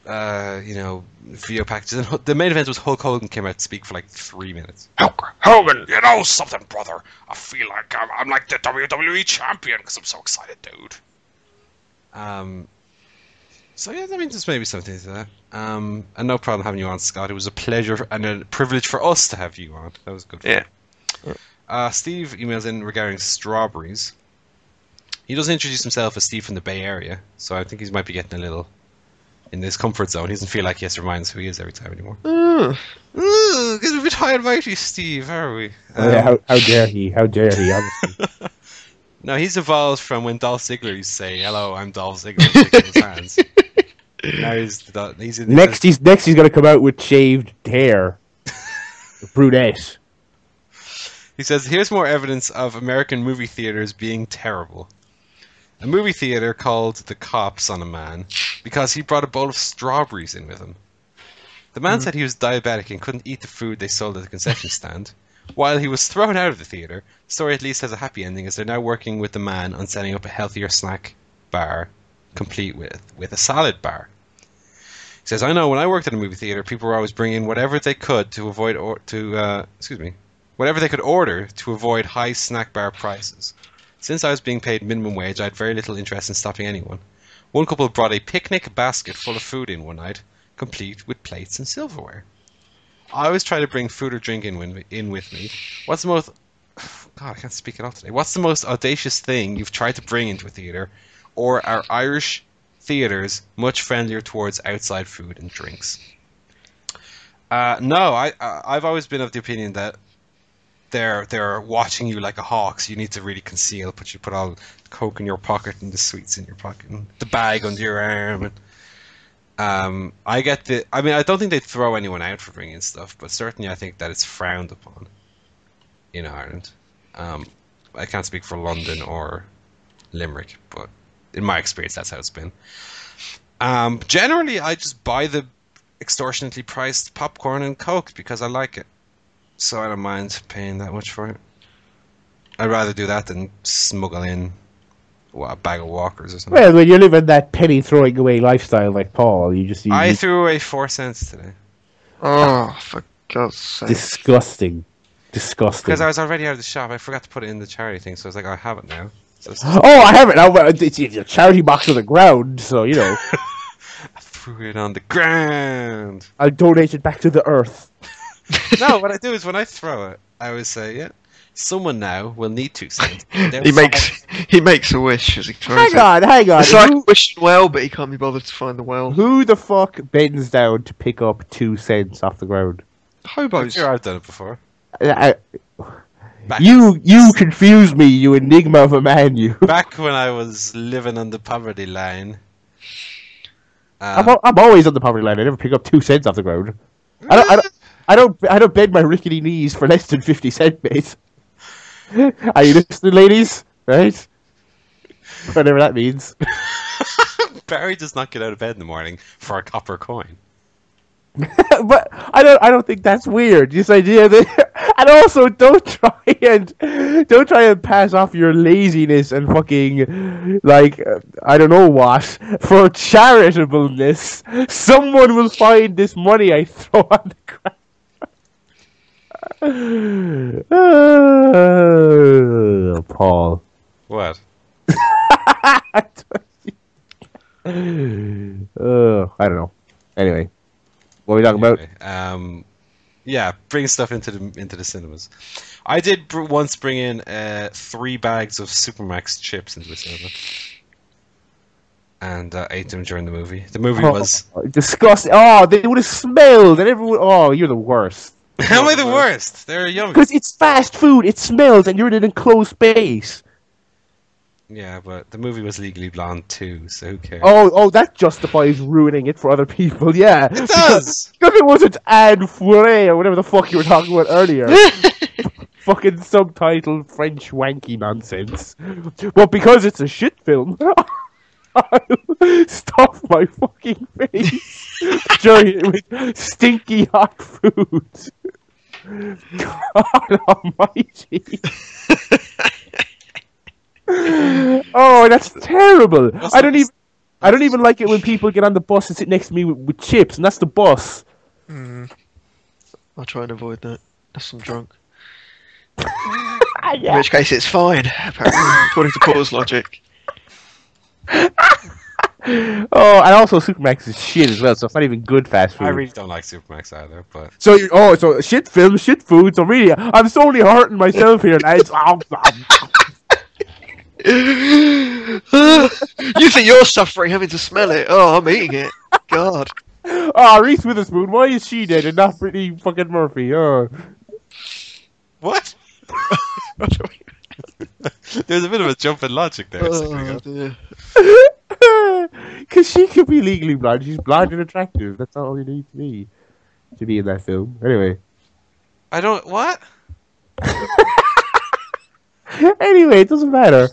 video packages. And the main event was Hulk Hogan came out to speak for like 3 minutes. Hulk Hogan, you know something, brother? I feel like I'm like the WWE champion because I'm so excited, dude. So yeah, I mean, there's maybe something to that. And no problem having you on, Scott. It was a pleasure and a privilege for us to have you on. That was good. Yeah. Steve emails in regarding strawberries. He doesn't introduce himself as Steve from the Bay Area, so I think he might be getting a little in this comfort zone. He doesn't feel like he has to remind us who he is every time anymore. Get a bit high and mighty, Steve, are we? How dare he? How dare he? Honestly. No, he's evolved from when Dolph Ziggler used to say, "Hello, I'm Dolph Ziggler," and shake his hands. Now he's in Next he's gonna come out with shaved hair, brunette. He says, "Here's more evidence of American movie theaters being terrible. A movie theater called the cops on a man because he brought a bowl of strawberries in with him. The man said he was diabetic and couldn't eat the food they sold at the concession stand. While he was thrown out of the theater, the story at least has a happy ending as they're now working with the man on setting up a healthier snack bar complete with a salad bar." He says, "I know when I worked at a movie theater, people were always bringing whatever they could to avoid whatever they could order to avoid high snack bar prices. Since I was being paid minimum wage, I had very little interest in stopping anyone. One couple brought a picnic basket full of food in one night, complete with plates and silverware. I always try to bring food or drink in with me. What's the most... God, I can't speak it out today. What's the most audacious thing you've tried to bring into a theater? Or are Irish theaters much friendlier towards outside food and drinks?" No, I've always been of the opinion that they're watching you like a hawk, so you need to really conceal. Put all the Coke in your pocket and the sweets in your pocket and the bag under your arm. And I don't think they throw anyone out for bringing stuff, but certainly I think that it's frowned upon in Ireland. I can't speak for London or Limerick, but in my experience, that's how it's been. Generally, I just buy the extortionately priced popcorn and Coke because I like it. So I don't mind paying that much for it. I'd rather do that than smuggle in a bag of Walkers or something. Well, when you're living that penny throwing away lifestyle like Paul, I threw away 4 cents today. Oh, for God's sake. Disgusting. Because I was already out of the shop. I forgot to put it in the charity thing, so I was like, I have it now. So I have it now. It's a charity box on the ground, so you know. I threw it on the ground. I'll donate it back to the earth. No, what I do is when I throw it, I always say, "Yeah, someone now will need 2 cents." He makes a wish as he throws Hang on. It's like wishing well, but he can't be bothered to find the well. Who the fuck bends down to pick up 2 cents off the ground? Hobos. I'm sure I've done it before. You confuse me, you enigma of a man, you. Back when I was living on the poverty line. I'm always on the poverty line. I never pick up 2 cents off the ground. I don't bend my rickety knees for less than 50 cents, mate. Are you listening, ladies? Right? Whatever that means. Barry does not get out of bed in the morning for a copper coin. But I don't think that's weird. This idea that, and also don't try and pass off your laziness and fucking I don't know what for charitableness. Someone will find this money I throw on the ground. Paul. What? I don't know. Anyway, what are we talking about? Yeah, bring stuff into the cinemas. I did once bring in 3 bags of Supermax chips into the cinema, and ate them during the movie. The movie was disgusting. Oh, they would have smelled, and everyone. Oh, you're the worst. How am I the worst? They're yummy. Because it's fast food. It smells, and you're in an enclosed space. Yeah, but the movie was Legally Blonde too, so who cares? Oh, that justifies ruining it for other people. Yeah, it does. Because it wasn't Anne Fouré or whatever the fuck you were talking about earlier. Fucking subtitled French wanky nonsense. But because it's a shit film, I'll stuff my fucking face during it with stinky hot food. God almighty. Oh, that's terrible. I don't even. I don't even like it when people get on the bus and sit next to me with chips, and that's the bus. I'll try and avoid that. That's I'm drunk. Yeah. In which case, it's fine, apparently, according to Paul's logic. Oh, and also Supermax is shit as well, so it's not even good fast food. I really don't like Supermax either, but So so shit film, shit food. So really, I'm solely hurting myself here, lads. You think you're suffering having to smell it? Oh, I'm eating it. God. Oh, Reese Witherspoon, why is she dead and not Brittany fucking Murphy? Oh. what? There's a bit of a jump in logic there. Oh, dear. Because she could be legally blind. She's blind and attractive. That's all you need to be in that film. Anyway. I don't. What? Anyway, it doesn't matter.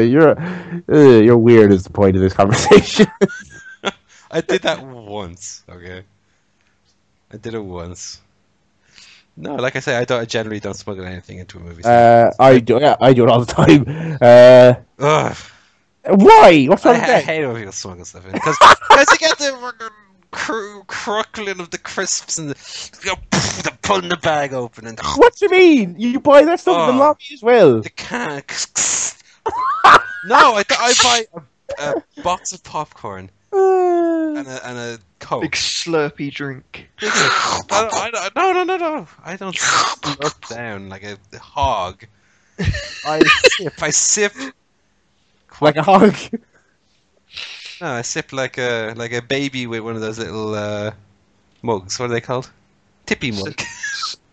You're weird is the point of this conversation. I did that once. Okay. I did it once. No, like I say, I generally don't smuggle anything into a movie. I do it all the time. Ugh. Why? What's wrong with I that? hate when people smuggle stuff in because you get the fucking cruckling of the crisps and they're pulling the bag open and What do you mean? You buy that stuff in the lobby as well? the can. No, I buy a box of popcorn and a Coke. Big slurpy drink. No. I don't slurp down like a hog. I sip. Like a hog. No, I sip like a baby with one of those little mugs. What are they called? Tippy mug.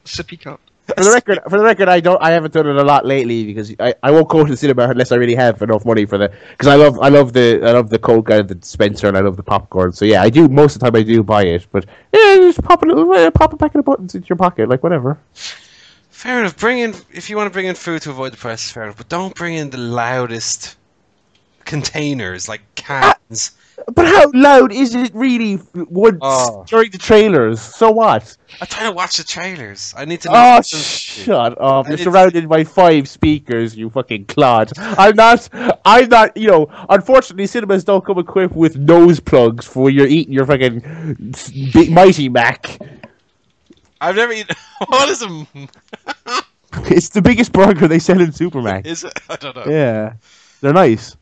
Sippy cup. For the record, I haven't done it a lot lately because I won't go to the cinema unless I really have enough money for because I love the Coke out of the dispenser and I love the popcorn. So yeah, I do most of the time I do buy it, but yeah, just pop a packet of buttons into your pocket, like whatever. Fair enough. If you want to bring in food to avoid the prices, fair enough. But don't bring in the loudest containers like cans. But how loud is it really during the trailers? So what? I'm trying to watch the trailers. I need to know. Oh, shut up. You're surrounded by 5 speakers, you fucking clod. I'm not, unfortunately cinemas don't come equipped with nose plugs for when you're eating your fucking big Mighty Mac. I've never eaten. What is a? It's the biggest burger they sell in Supermax. Is it? I don't know. Yeah. They're nice.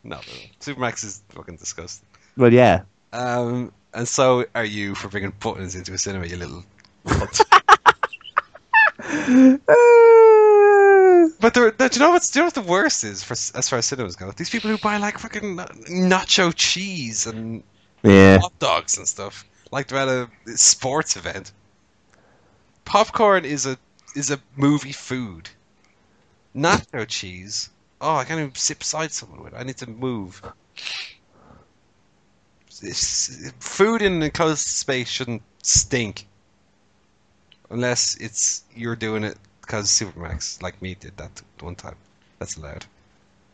No. Supermax is fucking disgusting. But yeah. And so are you for bringing buttons into a cinema, you little. But do you know what the worst is as far as cinemas go? These people who buy like fucking nacho cheese and hot dogs and stuff, like they're at a sports event. Popcorn is a movie food. Nacho cheese. Oh, I can't even sit beside someone with it. I need to move. Food in an enclosed space shouldn't stink. Unless you're doing it because Supermax, like me, did that one time. That's allowed.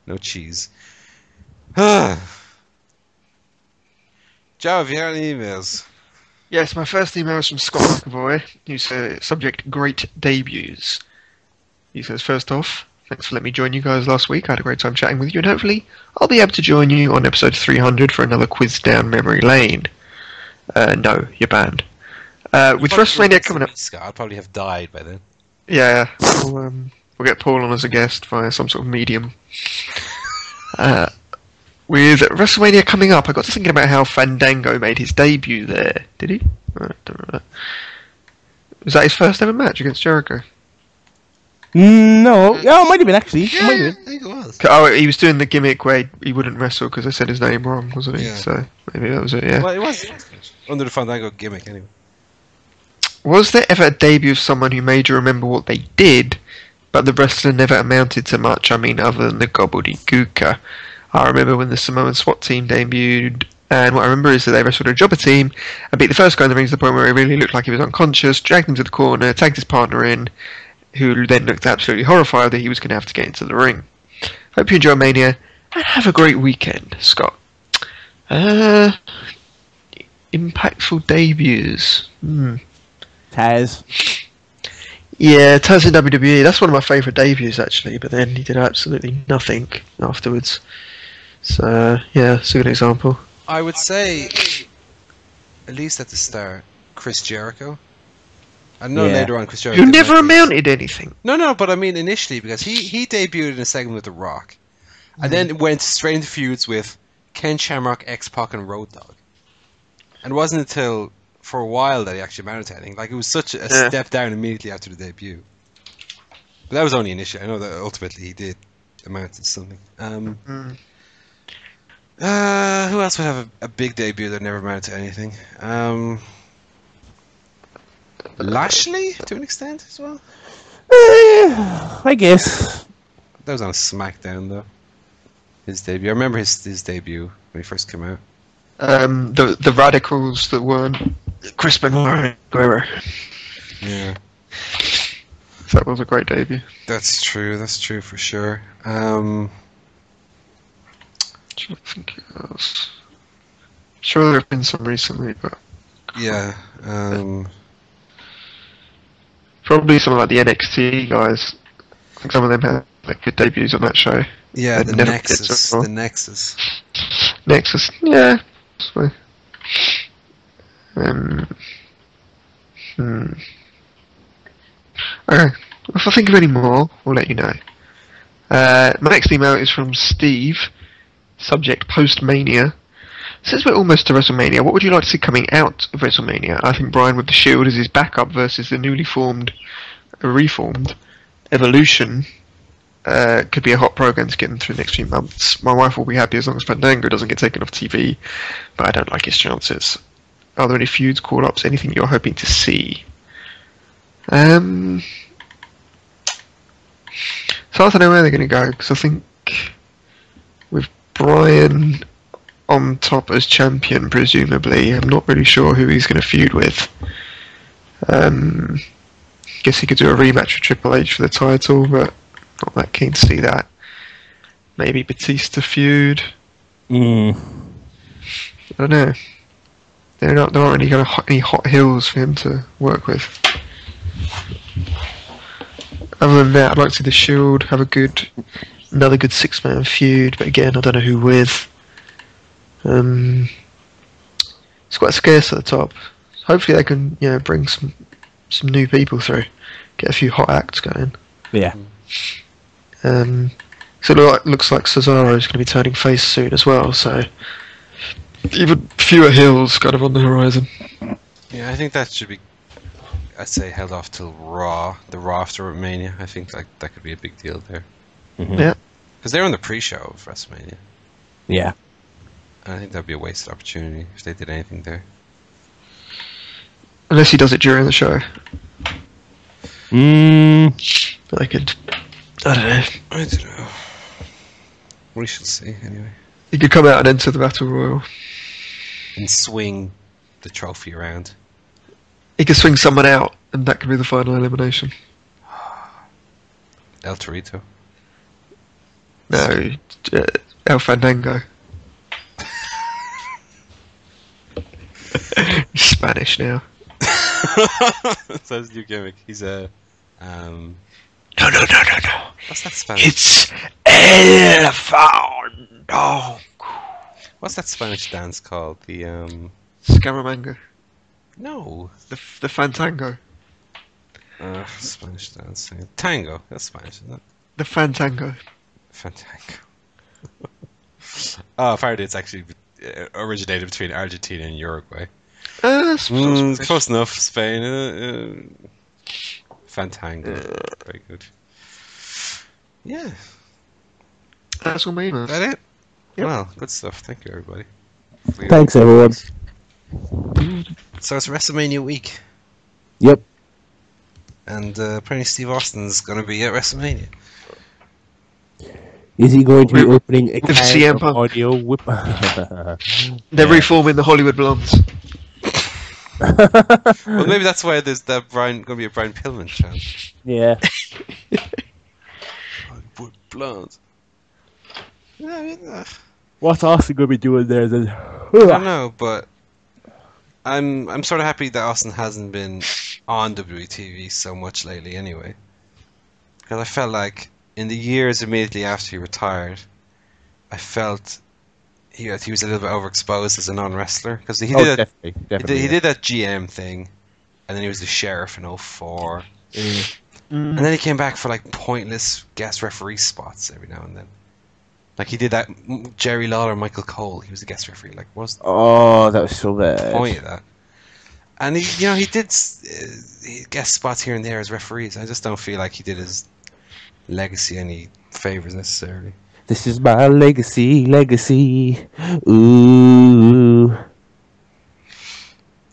No cheese. Joe, have you got any emails? Yes, my first email is from Scott McAvoy, who says, subject, great debuts. He says, first off, thanks for letting me join you guys last week. I had a great time chatting with you, and hopefully I'll be able to join you on episode 300 for another quiz down memory lane. No, you're banned. With WrestleMania coming up... Scott, I'll probably have died by then. Yeah, we'll get Paul on as a guest via some sort of medium. With WrestleMania coming up, I got to thinking about how Fandango made his debut there. Did he? I don't remember. Was that his first ever match against Jericho? No. Yeah, it might have been actually. Yeah, I think it was. Oh, he was doing the gimmick where he wouldn't wrestle because I said his name wrong, wasn't he? Yeah. So maybe that was it, yeah. Well, it was under the Fandango gimmick, anyway. Was there ever a debut of someone who made you remember what they did, but the wrestler never amounted to much? I mean, other than the gobbledygooker. I remember when the Samoan SWAT team debuted, and what I remember is that they wrestled a jobber team and beat the first guy in the ring to the point where he really looked like he was unconscious, dragged him to the corner, tagged his partner in, who then looked absolutely horrified that he was going to have to get into the ring. Hope you enjoy Mania, and have a great weekend, Scott. Impactful debuts. Taz. Yeah, Taz in WWE, that's one of my favourite debuts actually, but then he did absolutely nothing afterwards. So, yeah, it's a good example. I would say, at least at the start, Chris Jericho. I know later on Chris Jericho... Who never amounted anything. No, but I mean initially, because he debuted in a segment with The Rock, and then went straight into feuds with Ken Shamrock, X-Pac, and Road Dogg. And it wasn't until... for a while that he actually amounted to anything. Like, it was such a step down immediately after the debut. But that was only initially. I know that ultimately he did amount to something. Who else would have a big debut that never amounted to anything? Lashley, to an extent, as well? I guess. That was on SmackDown, though. His debut. I remember his debut when he first came out. The radicals that weren't Chris Benoit and Guerrero. Yeah. That was a great debut. That's true for sure. I think it was. Sure, there have been some recently, but Yeah. probably some of like the NXT guys. I think some of them had like good debuts on that show. Yeah, They'd the never Nexus. get so far. The Nexus. Nexus, yeah. possibly. Okay, if I think of any more, we'll let you know. My next email is from Steve. Subject: Post-Mania. Since we're almost to WrestleMania, what would you like to see coming out of WrestleMania? I think Brian with the Shield as his backup versus the newly reformed Evolution could be a hot program to get them through the next few months. My wife will be happy as long as Fandango doesn't get taken off TV, but I don't like his chances. Are there any feuds, call-ups, anything you're hoping to see? So I don't know where they're going to go, because I think with Brian on top as champion, presumably, I'm not really sure who he's going to feud with. Guess he could do a rematch with Triple H for the title, but not that keen to see that. Maybe Batista feud. I don't know. There aren't really any hot heels for him to work with. Other than that, I'd like to see the Shield have another good six-man feud, but again, I don't know who with. It's quite scarce at the top. Hopefully, they can bring some new people through, get a few hot acts going. Yeah. So it looks like Cesaro is going to be turning face soon as well. So even fewer heels kind of on the horizon. Yeah, I think that should be, I'd say, held off till Raw, the Raw after WrestleMania. I think that could be a big deal there. Yeah. Because they're on the pre-show of WrestleMania. Yeah. And I think that'd be a wasted opportunity if they did anything there. Unless he does it during the show. I don't know. I don't know. We shall see, anyway. He could come out and enter the Battle Royal. And swing the trophy around. He could swing someone out, and that could be the final elimination. El Torito. No, El Fandango. He's Spanish now. That's his new gimmick. He's a... No. What's that Spanish? It's El Fandango. What's that Spanish dance called? The Scaramanga. No. The Fantango. Spanish dance. Tango. That's Spanish, isn't it? The Fantango. Fantango. Oh, apparently it's actually originated between Argentina and Uruguay. Close enough. Spain. Fantango. Very good. Yeah. That's all me, man. Is that it? Yep. Well, good stuff. Thank you, everybody. Thanks, everyone. So it's WrestleMania week. Yep. And apparently Steve Austin's going to be at WrestleMania. Is he going to be opening a With can CM of Punk. audio whip? They're reforming the Hollywood Blondes. Well, maybe that's why there's going to be a Brian Pillman chant. Yeah. Hollywood Blondes. What's Austin going to be doing there then? I don't know, but I'm sort of happy that Austin hasn't been on WWE TV so much lately anyway. Because I felt like in the years immediately after he retired, I felt he was a little bit overexposed as a non-wrestler. Because he did definitely. he did that GM thing, and then he was the sheriff in 2004. Mm. And then he came back for like pointless guest referee spots every now and then. Like he did that Jerry Lawler, Michael Cole. He was the guest referee. Like, what's Oh, that was so the bad. point of that? And he did guest spots here and there as referees. I just don't feel like he did his legacy any favors necessarily. This is my legacy. Ooh.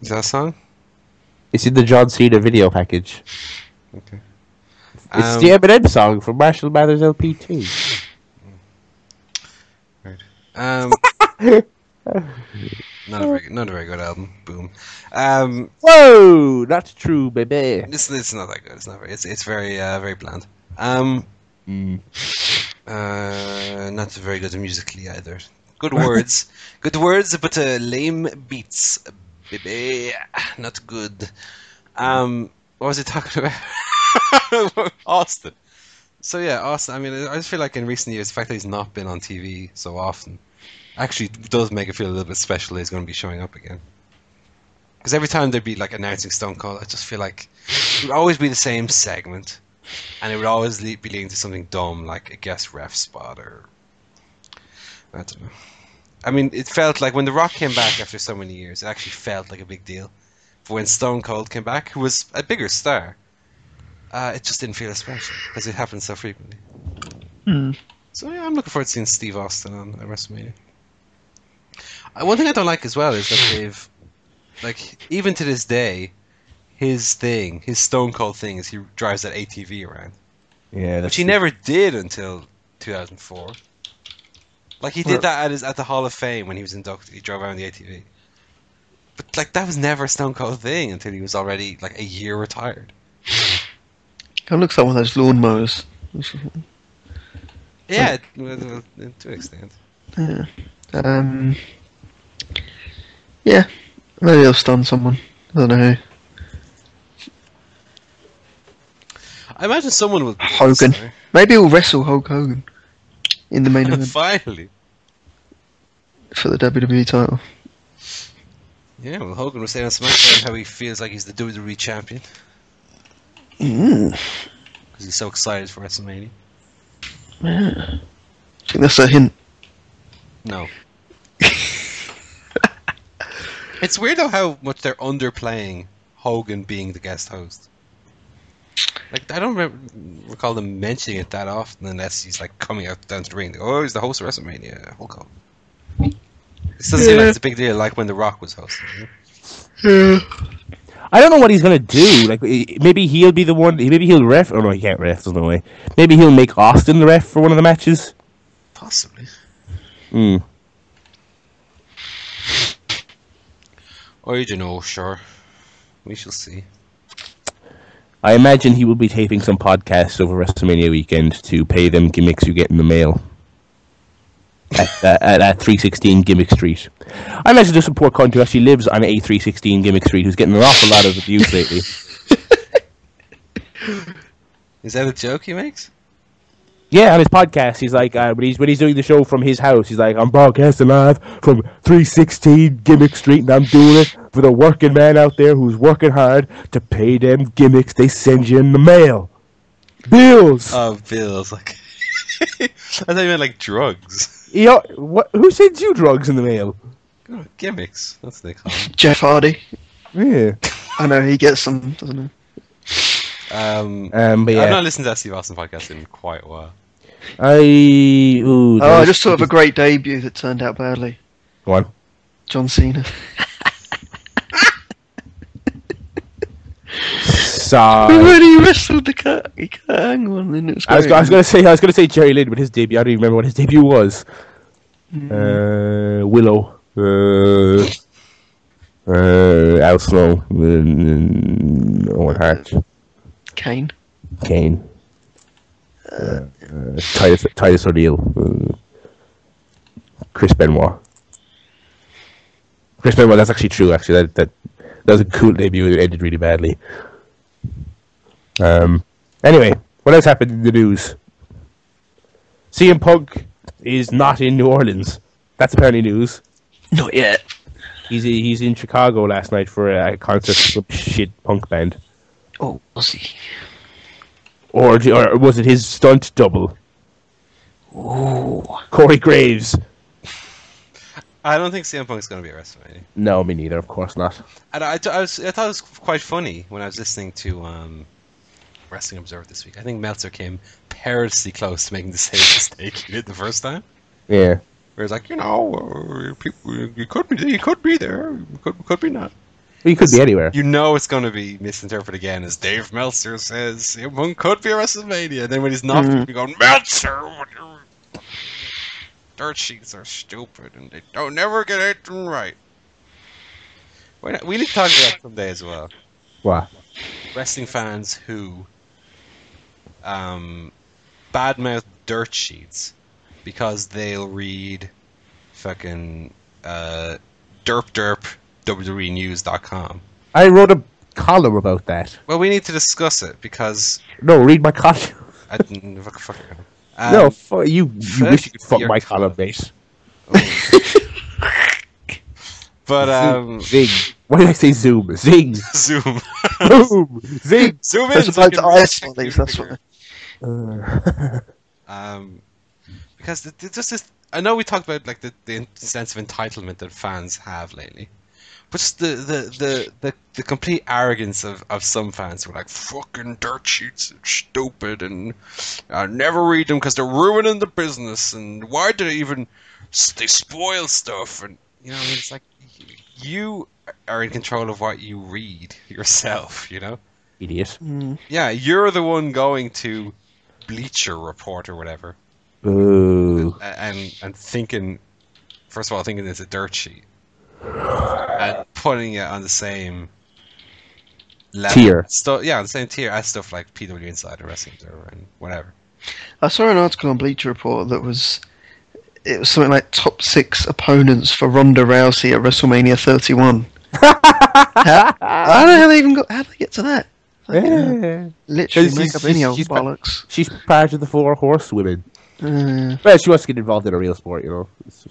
Is that a song? It's in the John Cena video package. Okay. It's the Eminem song from Marshall Mathers LP2. Not a very good album. Boom. Whoa, not true, baby. It's not that good. It's very very bland. Not very good musically either. Good words, but lame beats, baby. Not good. What was it talking about? Austin. So yeah, Austin. I mean, I just feel like in recent years, the fact that he's not been on TV so often actually does make it feel a little bit special that he's going to be showing up again. Because every time they'd be like announcing Stone Cold, I just feel like it would always be the same segment, and it would always be leading to something dumb like a guest ref spot or I don't know. I mean, it felt like when The Rock came back after so many years, it actually felt like a big deal. But when Stone Cold came back, who was a bigger star, it just didn't feel as special because it happened so frequently. So yeah, I'm looking forward to seeing Steve Austin on WrestleMania. One thing I don't like as well is that they've, like, even to this day, his Stone Cold thing is he drives that ATV around. Yeah, which he never did until 2004. Like, he did that at the Hall of Fame when he was inducted. He drove around the ATV. But, like, that was never a Stone Cold thing until he was already, like, a year retired. It looks like one of those lawnmowers. Yeah, to an extent. Yeah. Yeah, maybe they'll stun someone. I don't know who. I imagine someone will. Hogan. Maybe he'll wrestle Hulk Hogan in the main event Finally. for the WWE title. Yeah, well, Hogan was saying on SmackDown how he feels like he's the WWE champion. Because he's so excited for WrestleMania. Yeah. I think that's a hint. No. It's weird though how much they're underplaying Hogan being the guest host. Like, I don't recall them mentioning it that often unless he's like coming out down to the ring. Like, oh, he's the host of WrestleMania. Hulk Hogan. It doesn't seem like it's a big deal like when The Rock was hosting. Yeah. I don't know what he's gonna do. Like, maybe he'll be the one. Maybe he'll ref. Oh no, he can't ref. There's no way. Maybe he'll make Austin the ref for one of the matches. Possibly. I don't know. Sure, we shall see. I imagine he will be taping some podcasts over WrestleMania weekend to pay them gimmicks you get in the mail at 316 Gimmick Street. I imagine there's some poor cunt who actually lives on A316 Gimmick Street who's getting an awful lot of abuse lately. Is that a joke he makes? Yeah, on his podcast, he's like, when he's doing the show from his house, he's like, I'm broadcasting live from 316 Gimmick Street, and I'm doing it for the working man out there who's working hard to pay them gimmicks they send you in the mail. Bills! Oh, bills. Like, I thought you meant like drugs. Yeah, who sends you drugs in the mail? Oh, gimmicks. That's what they call them. Jeff Hardy. Yeah. I know, he gets some, doesn't he? But yeah. I've not listened to that Steve Austin podcast in quite a while. I just thought of a great debut that turned out badly. Go on. John Cena. When he wrestled the cat, he can't hang on. And it was I was gonna say Jerry Lynn, but his debut. I don't even remember what his debut was. Willow. Al Snow. Owen Hart. Kane. Titus O'Neil. Chris Benoit. That's actually true. Actually, that was a cool debut. It ended really badly. Anyway, what else happened in the news? CM Punk is not in New Orleans. That's apparently news. Not yet. He's in Chicago last night for a concert with some shit punk band. Oh, was he? Or was it his stunt double? Oh. Corey Graves. I don't think CM Punk's going to be at WrestleMania. No, me neither. Of course not. And I thought it was quite funny when I was listening to Wrestling Observer this week. I think Meltzer came perilously close to making the same mistake he did the first time. Yeah. Where it's like, people, you could be there, you could be not. Well, he could be anywhere. You know it's going to be misinterpreted again, as Dave Meltzer says, CM Punk could be at WrestleMania. And then when he's not, people go, Meltzer, dirt sheets are stupid and they don't never get anything right. We need to talk about that someday as well. What? Wrestling fans who badmouth dirt sheets because they'll read fucking WWEnews.com. I wrote a column about that. Well, we need to discuss it because No, read my column. I didn't fuck it. You wish you could fuck my column, mate. But Zing. Why did I say Zoom? Zing. Zoom. Boom. Zing. Zoom in. As opposed to ice volleys, that's what. Because just this, I know we talked about like the sense of entitlement that fans have lately, but just the complete arrogance of some fans who are like, fucking dirt sheets are stupid and I never read them because they're ruining the business, and why do they even they spoil stuff, and it's like you are in control of what you read yourself, Idiot. Yeah, you're the one going to Bleacher Report or whatever. Ooh. And thinking, first of all, thinking it's a dirt sheet, and putting it on the same level, tier. On the same tier as stuff like PW Insider, Wrestling Observer, and whatever. I saw an article on Bleacher Report that was something like top 6 opponents for Ronda Rousey at WrestleMania 31. I don't know how they even got. How did they get to that? Yeah. Literally make up any old she's bollocks. She's part of the 4 horsewomen. Well, she wants to get involved in a real sport, It's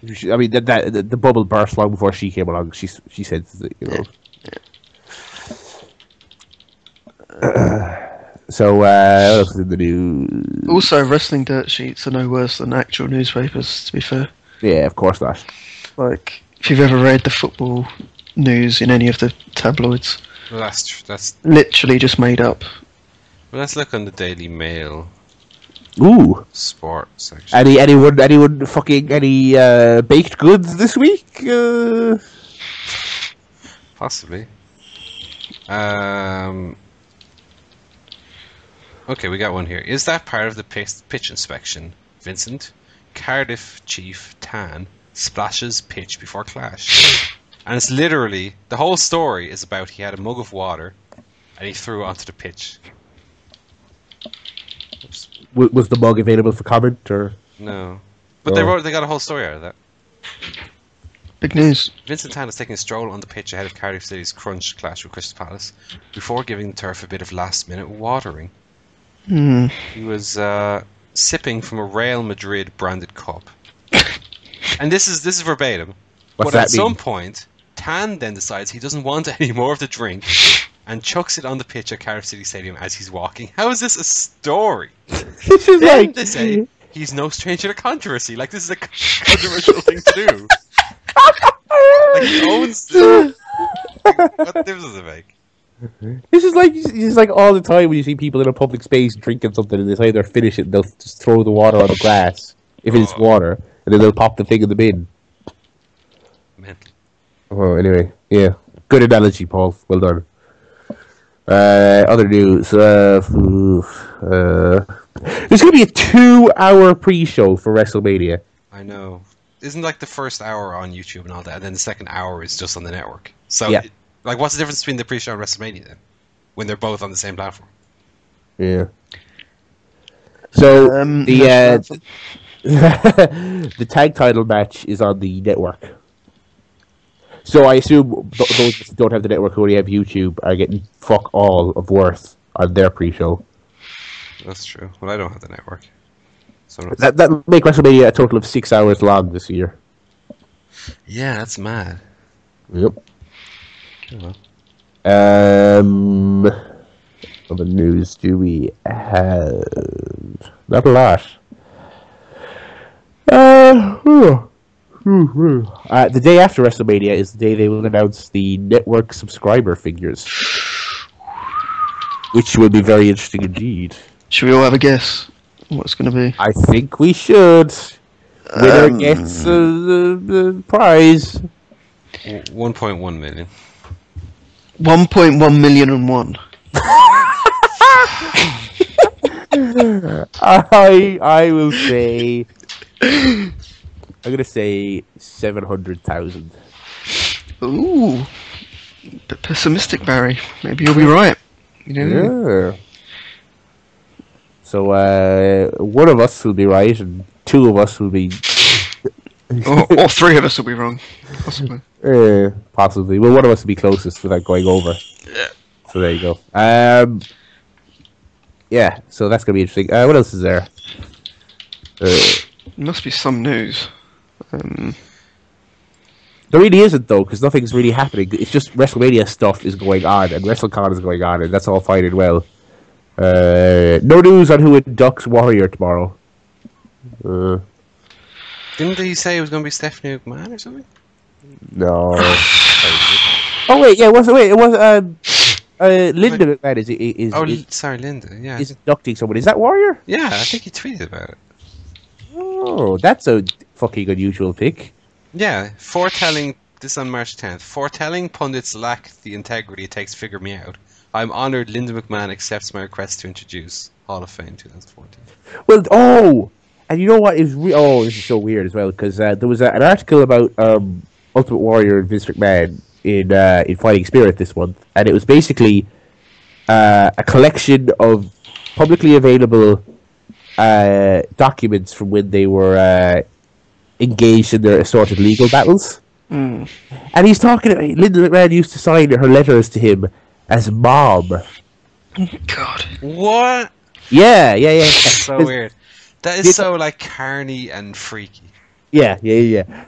just, I mean, the bubble burst long before she came along. She said, So, what else is in the news? Also, wrestling dirt sheets are no worse than actual newspapers, to be fair. Yeah, of course not. Like, if you've ever read the football news in any of the tabloids, Well, that's literally just made up. Well, let's look on the Daily Mail Ooh. sport section. Anyone fucking any baked goods this week? Possibly. Okay, we got one here. Is that part of the pitch inspection? Vincent, Cardiff chief Tan splashes pitch before clash. And it's literally, the whole story is about he had a mug of water and he threw it onto the pitch. Oops. Was the mug available for comment, or? No. But they got a whole story out of that. Big news. Vincent Tan is taking a stroll on the pitch ahead of Cardiff City's crunch clash with Crystal Palace before giving the turf a bit of last-minute watering. He was sipping from a Real Madrid branded cup. And this is verbatim. What's But that at some point, Tan then decides he doesn't want any more of the drink and chucks it on the pitch at Cardiff City Stadium as he's walking. How is this a story? This is Then they say he's no stranger to controversy. Like, this is a controversial thing to do. Like, he owns this. What difference does it make? This is like all the time when you see people in a public space drinking something and they say they're finished it and they'll just throw the water on the glass if it's water, and then they'll pop the thing in the bin. Mental. Oh, anyway, yeah, good analogy, Paul. Well done. Other news. There's going to be a 2-hour pre-show for WrestleMania. I know. Isn't like the first hour on YouTube and all that, and then the second hour is just on the network? So, yeah. Like, what's the difference between the pre-show and WrestleMania then? When they're both on the same platform? Yeah. So the the tag title match is on the network. So I assume those who don't have the network who only have YouTube are getting fuck all of worth on their pre-show. That's true. Well, I don't have the network. So That make WrestleMania a total of 6 hours long this year. yeah, that's mad. Yep. Oh, What other news do we have? Not a lot. The day after WrestleMania is the day they will announce the network subscriber figures, which will be very interesting indeed. Should we all have a guess what it's going to be? I think we should. Winner gets the prize. 1.1 million. 1.1 million and one. I will say. I'm gonna say 700,000. Ooh, bit pessimistic, Barry. Maybe you'll be right. You know? Yeah. So one of us will be right, and two of us will be. or three of us will be wrong, possibly. Possibly. Well, one of us will be closest without going over. Yeah. So there you go. Yeah. So that's gonna be interesting. What else is there? Must be some news. There really isn't, though, because nothing's really happening. It's just WrestleMania stuff is going on, and WrestleCon is going on, and that's all fine and well. No news on who inducts Warrior tomorrow. Didn't he say it was going to be Stephanie McMahon or something? No. Oh wait, yeah, it was Linda McMahon sorry, Linda. Yeah, is inducting someone. Is that Warrior? yeah. I think he tweeted about it. Oh, that's a fucking unusual pick. Yeah, foretelling this on March 10th. Foretelling pundits lack the integrity it takes to figure me out. I'm honoured Linda McMahon accepts my request to introduce Hall of Fame 2014. Well, and you know what is this is so weird as well, because there was an article about Ultimate Warrior and Vince McMahon in Fighting Spirit this month, and it was basically a collection of publicly available documents from when they were engaged in their assorted legal battles. And he's talking about Linda McMahon used to sign her letters to him as Mom. God. What? Yeah. That's so weird. That is so like carny and freaky. Yeah.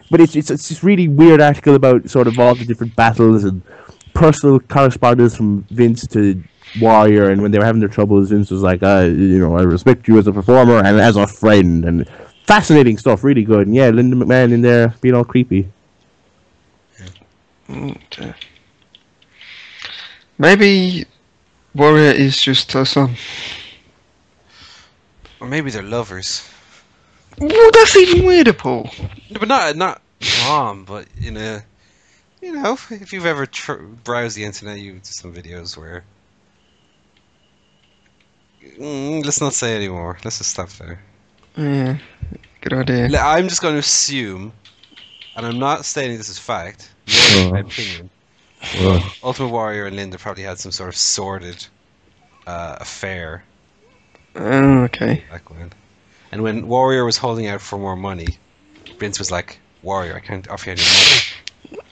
But it's this really weird article about sort of all the different battles and personal correspondence from Vince to Warrior, and when they were having their troubles, Vince was like, I respect you as a performer and as a friend, and fascinating stuff, really good. And yeah, Linda McMahon in there being all creepy. Okay. Maybe Warrior is just her son. Or maybe they're lovers. Well, that's even weirder, Paul. No, but not mom, but in a, if you've ever browsed the internet, you see some videos where. Let's not say anymore. Let's just stop there. Yeah, good idea. I'm just going to assume, and I'm not stating this as fact, nor my opinion. Ultimate Warrior and Linda probably had some sort of sordid affair. Oh, okay. Back when. And when Warrior was holding out for more money, Vince was like, Warrior, I can't offer you any money.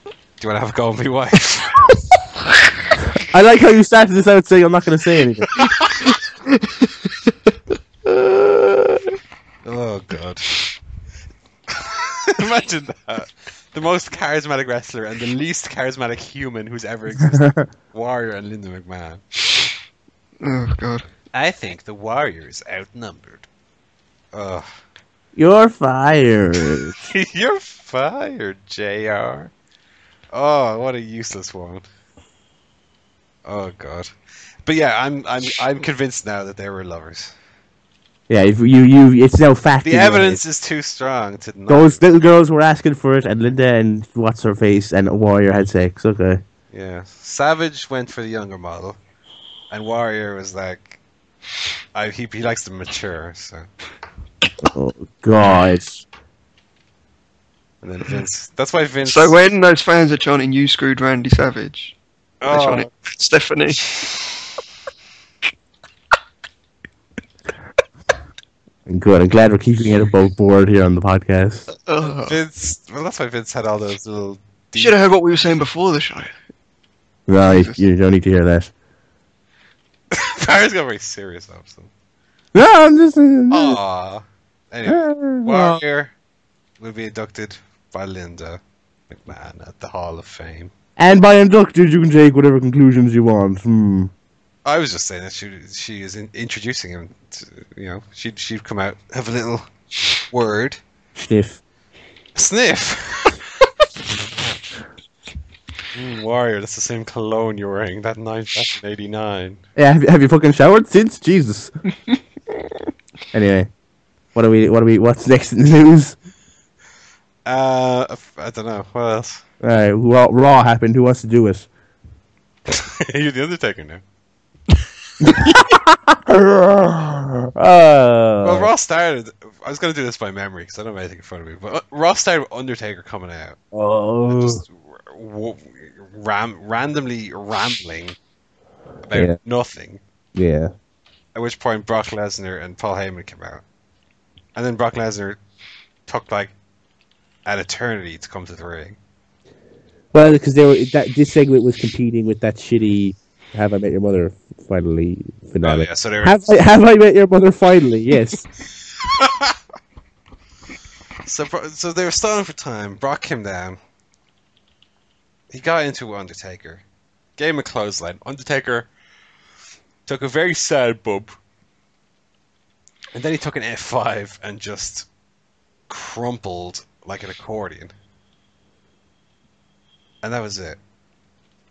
Do you want to have a go with my wife? I like how you started this out saying I'm not going to say anything. Oh, God. Imagine that. The most charismatic wrestler and the least charismatic human who's ever existed. Warrior and Linda McMahon. Oh, God. I think the Warrior is outnumbered. Ugh. You're fired. You're fired, JR. Oh, what a useless one. Oh, God. But yeah, I'm convinced now that they were lovers. Yeah, if you it's now fact. The evidence is too strong to not. Those little girls were asking for it, and Linda and what's her face and Warrior had sex. Okay. Yeah, Savage went for the younger model, and Warrior was like, he likes to mature. So. Oh God. And then Vince. That's why Vince. So when those fans are chanting "You screwed Randy Savage," they're Oh. chanting Stephanie. Good. I'm glad we're keeping it above board here on the podcast. Vince. Well, that's why Vince had all those little. Should have heard what we were saying before the show. No, you don't need to hear that. Barry's got very serious option. No, I'm just. Aww. Anyway, Warrior will be inducted by Linda McMahon at the Hall of Fame. And by inducted, you can take whatever conclusions you want. I was just saying that she is introducing him. To, she'd come out, have a little word. Sniff. Sniff. Warrior, that's the same cologne you're wearing. That's 1989. Yeah, have you fucking showered since? Jesus. Anyway, what's next in the news? I don't know. What else? Alright, Raw happened. Who wants to do it? You're the Undertaker now. Well, Raw started. I was going to do this by memory because I don't have anything in front of me. But Raw started with Undertaker coming out. Oh. Just randomly rambling about nothing. Yeah. At which point Brock Lesnar and Paul Heyman came out. And then Brock Lesnar took like an eternity to come to the ring. Well, because this segment was competing with that shitty "Have I Met Your Mother" finale finale. Oh, yeah, so they were... Have I Met Your Mother finally? Yes. So they were stalling for time. Brock came down. He got into Undertaker. Gave him a clothesline. Undertaker took a very sad bump. And then he took an F5 and just crumpled like an accordion. And that was it.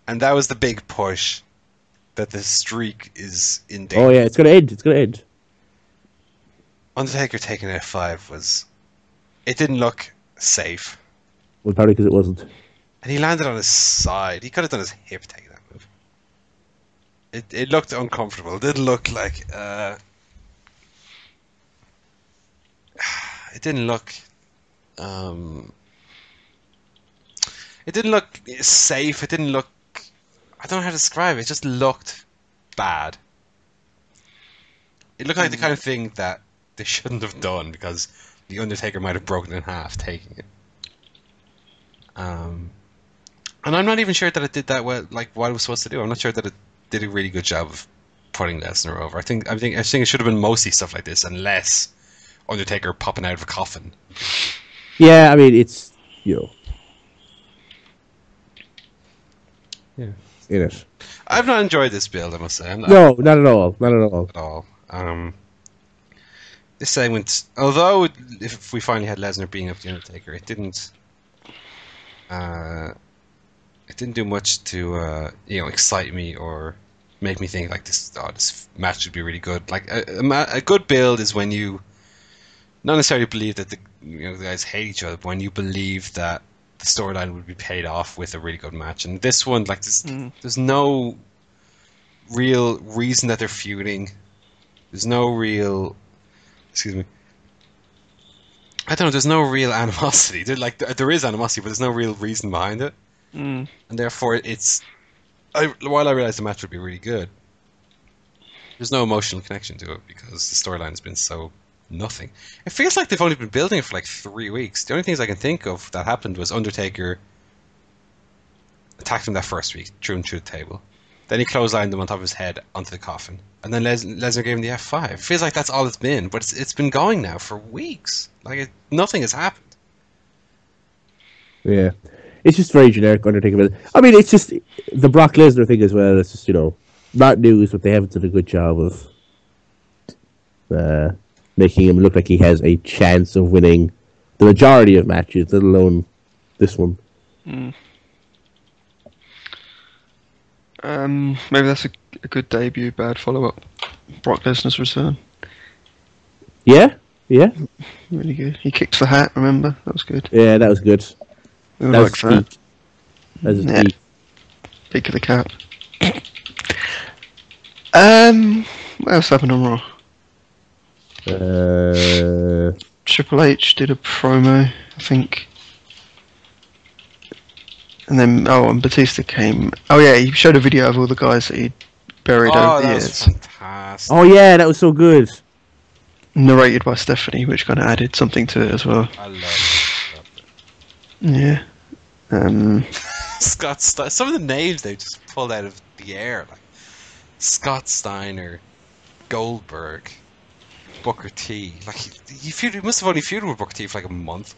And that was the big push that the streak is in danger. Oh yeah, it's gonna end. Undertaker taking F5 was... It didn't look safe. Well, probably because it wasn't. And he landed on his side. He could have done his hip taking that move. It looked uncomfortable. It didn't look like... It didn't look... It didn't look safe. It didn't look... I don't know how to describe it. It just looked bad. It looked like the kind of thing that they shouldn't have done because the Undertaker might have broken in half taking it. And I'm not even sure that it did that well, like what it was supposed to do. I'm not sure that it did a really good job of putting Lesnar over. I think it should have been mostly stuff like this and less Undertaker popping out of a coffin. Yeah, I mean it's Yeah. In it. I've not enjoyed this build, I must say. No, not at all. Not at all. This segment, although if we finally had Lesnar being up the Undertaker, it didn't do much to excite me or make me think like this match would be really good. Like a good build is when you not necessarily believe that the guys hate each other, but when you believe that the storyline would be paid off with a really good match. And this one, like, there's no real reason that they're feuding. There's no real... Excuse me. I don't know, there's no real animosity. There is animosity, but there's no real reason behind it. And therefore, while I realize the match would be really good, there's no emotional connection to it because the storyline's been so... nothing. It feels like they've only been building it for like 3 weeks. The only things I can think of that happened was Undertaker attacked him that first week, threw him through the table. Then he clotheslined him on top of his head onto the coffin. And then Lesnar gave him the F5. It feels like that's all it's been, but it's been going now for weeks. Like nothing has happened. Yeah. It's just very generic Undertaker. I mean, it's just the Brock Lesnar thing as well. It's just, not news, but they haven't done a good job of making him look like he has a chance of winning the majority of matches, let alone this one. Maybe that's a good debut, bad follow-up. Brock Lesnar's return. Yeah? Really good. He kicked the hat, remember? That was good. Yeah, that was good. We like that. That was peak. Peak of the cap. What else happened on Raw? Triple H did a promo, I think. And then, and Batista came. Oh yeah, he showed a video of all the guys that he'd buried over the years. Was fantastic. Oh yeah, that was so good. Narrated by Stephanie, which kind of added something to it as well. I love it. Yeah. Some of the names they just pulled out of the air, like Scott Steiner, Goldberg, Booker T. Like he must have only feuded with Booker T for like a month.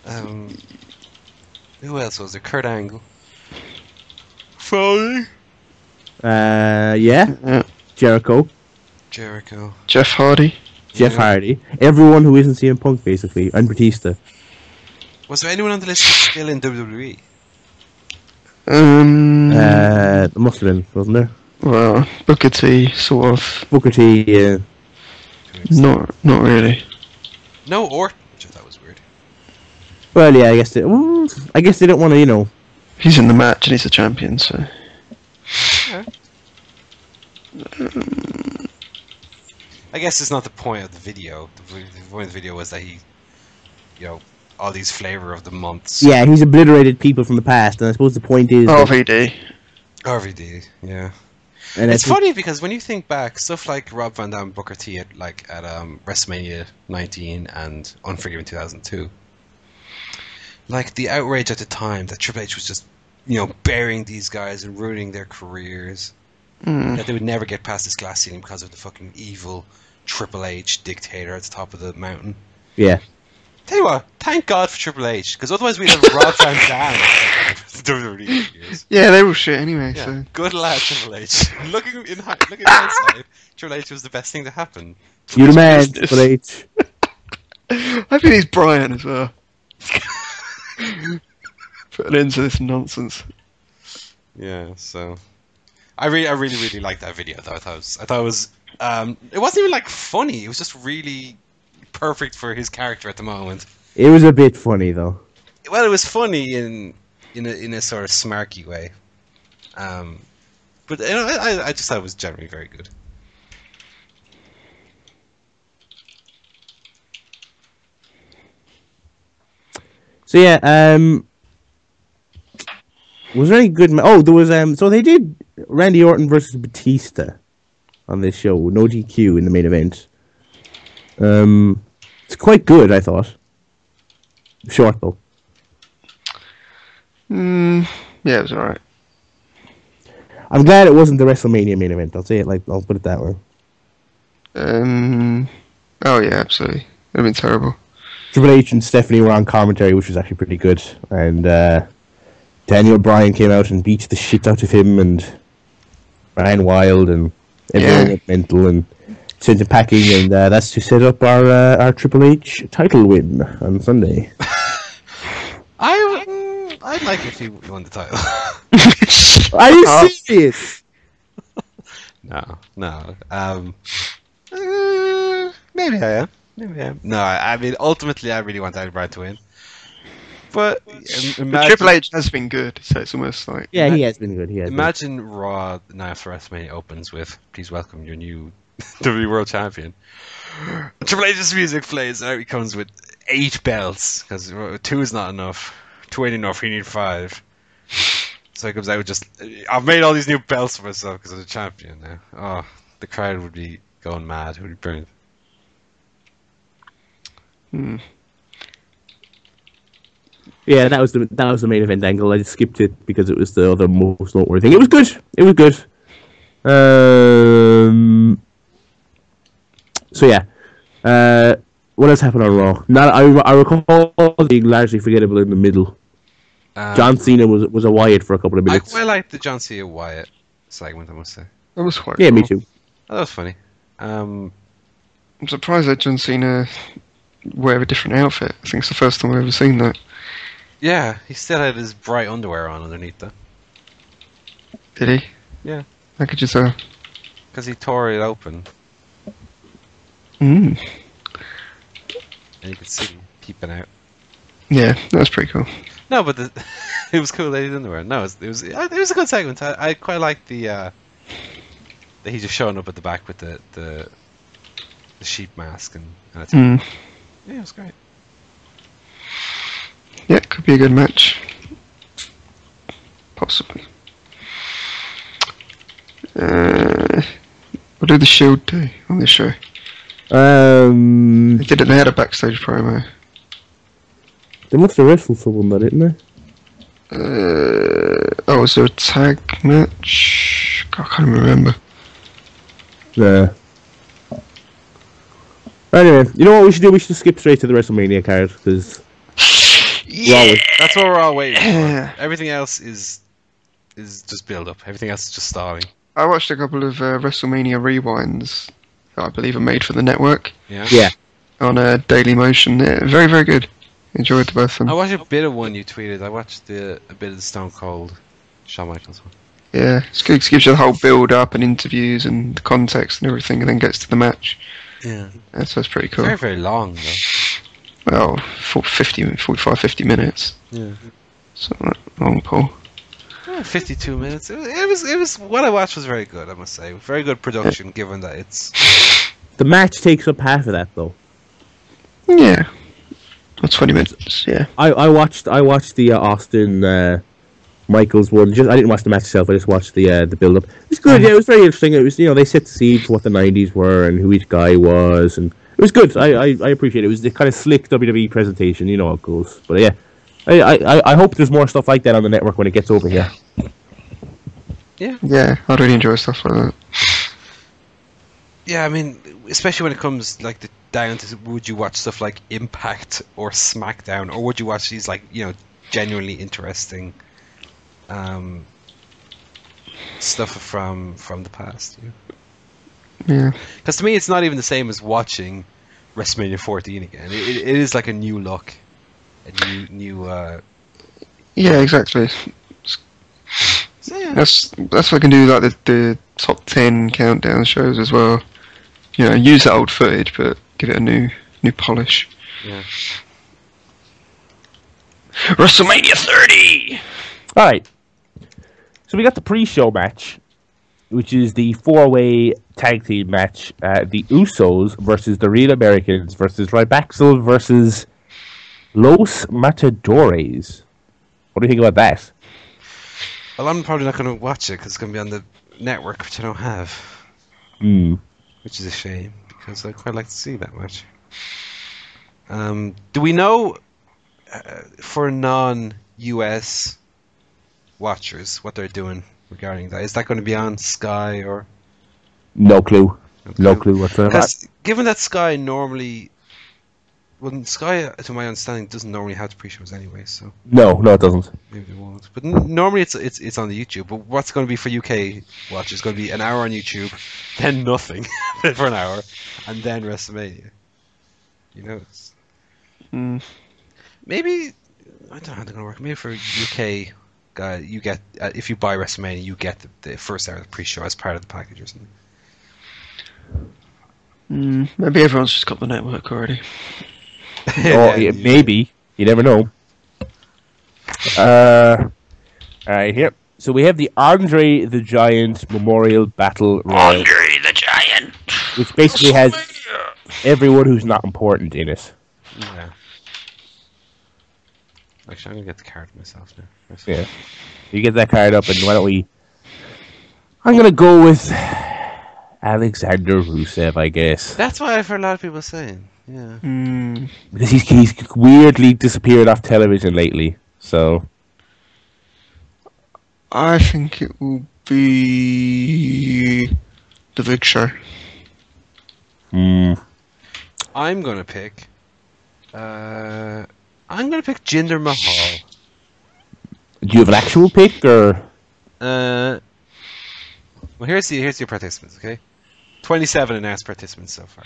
Who else was there? Kurt Angle. Foley. Yeah. Jericho. Jeff Hardy. Jeff Hardy. Everyone who isn't CM Punk, basically. And Batista. Was there anyone on the list who's still in WWE? There must have been, wasn't there? Well, Booker T, sort of. Booker T, yeah. Not really. No Orton, which I thought was weird. Well, yeah, I guess they don't want to, you know. He's in the match and he's a champion, so. Yeah. I guess it's not the point of the video. The point of the video was that he, you know, all these flavor of the months. Yeah, he's obliterated people from the past, and I suppose the point is... RVD, yeah. And it's funny because when you think back, stuff like Rob Van Dam, Booker T at WrestleMania 19 and Unforgiven 2002, like the outrage at the time that Triple H was just, you know, burying these guys and ruining their careers, that they would never get past this glass ceiling because of the fucking evil Triple H dictator at the top of the mountain. Yeah. Tell you what, thank God for Triple H, because otherwise we'd have Rob Van Dam. WWE years. Yeah, they were shit anyway. Yeah, So good lad, Triple H. looking hindsight, Triple H was the best thing to happen. You're the man, Triple H. I think he's Brian as well. Put an end to this nonsense. Yeah, so I really liked that video though. I thought it was it wasn't even like funny. It was just really perfect for his character at the moment. It was a bit funny though. Well, it was funny in a sort of smarky way. But you know, I just thought it was generally very good. So yeah, was there any good? There was. So they did Randy Orton versus Batista on this show. No DQ in the main event. It's quite good, I thought. Short though. Yeah, it was alright. I'm glad it wasn't the WrestleMania main event. I'll put it that way. Oh yeah, absolutely. It'd have been terrible. Triple H and Stephanie were on commentary, which was actually pretty good. And Daniel Bryan came out and beat the shit out of him, and Ryan Wild, and everyone went mental and sent him packing. And that's to set up our Triple H title win on Sunday. I'd like if he won the title. Are you serious? No. Maybe I am. No, I mean, ultimately, I really want Daniel Bryan to win. But Triple H has been good, so it's almost like... Yeah, he has been good. Imagine Raw now after WrestleMania opens with, please welcome your new WWE World Champion. Triple H's music plays, and out he comes with 8 belts, because 2 is not enough. 2 ain't enough, he need 5. So he comes out with just, I've made all these new belts for myself because I'm the champion now. Oh, the crowd would be going mad. It would be brilliant. Yeah, that was the main event angle. I just skipped it because it was the other most noteworthy thing. It was good. So yeah, what else happened on Raw? I recall being largely forgettable in the middle. John Cena was a Wyatt for a couple of minutes. I quite liked the John Cena Wyatt segment, I must say. That was quite Yeah, cool. me too. Oh, that was funny. I'm surprised that John Cena wear a different outfit. I think it's the first time I've ever seen that. Yeah, he still had his bright underwear on underneath though. Did he? Yeah. How could you tell? Because he tore it open. And you could see him peeping out. Yeah, that was pretty cool. No, but it was cool that he didn't wear it. No, it was a good segment. I quite liked the that he just showing up at the back with the sheep mask and yeah, it was great. Yeah, it could be a good match. Possibly. What did the Shield do on this show? They had a backstage promo. They must have wrestled someone, though, didn't they? Was there a tag match. God, I can't remember. Yeah. Anyway, you know what we should do? We should skip straight to the WrestleMania card because That's what we're all waiting for. Yeah. Everything else is just build up. Everything else is just stalling. I watched a couple of WrestleMania rewinds that I believe are made for the network yeah. on Daily Motion. Yeah, very, very good. Enjoyed both of them. I watched a bit of one you tweeted. I watched a bit of the Stone Cold Shawn Michaels one. Yeah, it's good. It gives you the whole build up and interviews and the context and everything, and then gets to the match. Yeah. So it's pretty cool. Very, very long though. Well, 45, 50 minutes. Yeah. So long, Paul. 52 minutes. It was what I watched was very good, I must say. Very good production, given that it's. The match takes up half of that, though. Yeah. Or 20 minutes. Yeah. I watched the Austin Michaels one. I didn't watch the match itself. I just watched the build up. It was good. Yeah, it was very interesting. It was they set the scene for what the '90s were and who each guy was, and it was good. I appreciate it. It was the kind of slick WWE presentation. You know how it goes. But yeah, I hope there's more stuff like that on the network when it gets over here. Yeah, I'd really enjoy stuff like that. Yeah, I mean, especially when it comes down to would you watch stuff like Impact or SmackDown, or would you watch these genuinely interesting stuff from the past? Yeah. Because to me, it's not even the same as watching WrestleMania 14 again. It is like a new look, a new. Yeah, exactly. So, yeah. That's what I can do, like the top 10 countdown shows as well. Use that old footage, but give it a new polish. Yeah. WrestleMania 30. All right. So we got the pre-show match, which is the 4-way tag team match. The Usos versus the Real Americans versus Rybaxel versus Los Matadores. What do you think about that? Well, I'm probably not going to watch it because it's going to be on the network, which I don't have. Which is a shame because I'd quite like to see that match. Do we know for non-US watchers what they're doing regarding that? Is that going to be on Sky or? No clue. No clue whatsoever. Because given that Sky normally, Sky, to my understanding, doesn't normally have the pre-shows anyway, so. No, it doesn't. Maybe they won't. But normally it's on the YouTube. But what's going to be for UK watchers? It's going to be an hour on YouTube, then nothing for an hour, and then WrestleMania. It's... Maybe I don't know how they're going to work. Maybe for UK guy, you get if you buy WrestleMania, you get the first hour of the pre-show as part of the package or something. Maybe everyone's just got the network already. Maybe. You never know. Alright, here. So we have the Andre the Giant Memorial Battle Royal. Andre the Giant! Which basically has everyone who's not important in it. Yeah. Actually, I'm going to get the card myself now. Yeah. You get that card up, and why don't we... I'm going to go with Alexander Rusev, I guess. That's what I've heard a lot of people saying. Yeah. Because he's weirdly disappeared off television lately, so... I think it will be the Big Show. I'm going to pick... I'm going to pick Jinder Mahal. Do you have an actual pick, or...? Well, here's your participants, okay? 27 announced participants so far.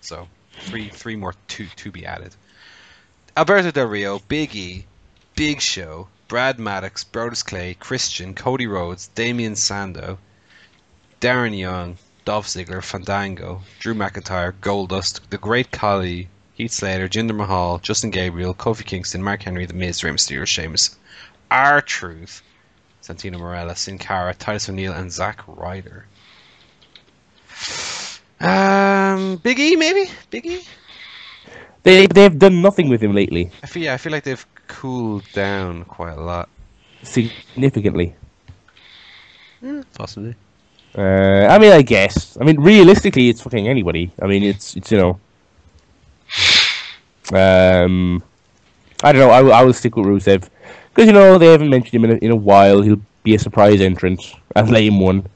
So, three more to be added. Alberto Del Rio, Big E, Big Show, Brad Maddox, Brodus Clay, Christian, Cody Rhodes, Damian Sandow, Darren Young, Dolph Ziggler, Fandango, Drew McIntyre, Goldust, The Great Khali, Heath Slater, Jinder Mahal, Justin Gabriel, Kofi Kingston, Mark Henry, The Miz, Rey Mysterio, Sheamus, R-Truth, Santino Marella, Sin Cara, Titus O'Neil, and Zack Ryder. Big E, maybe? Big E? They've done nothing with him lately. I feel like they've cooled down quite a lot. Significantly. Possibly. I guess. Realistically, it's fucking anybody. It's I don't know. I will stick with Rusev because they haven't mentioned him in a while. He'll be a surprise entrant, a lame one,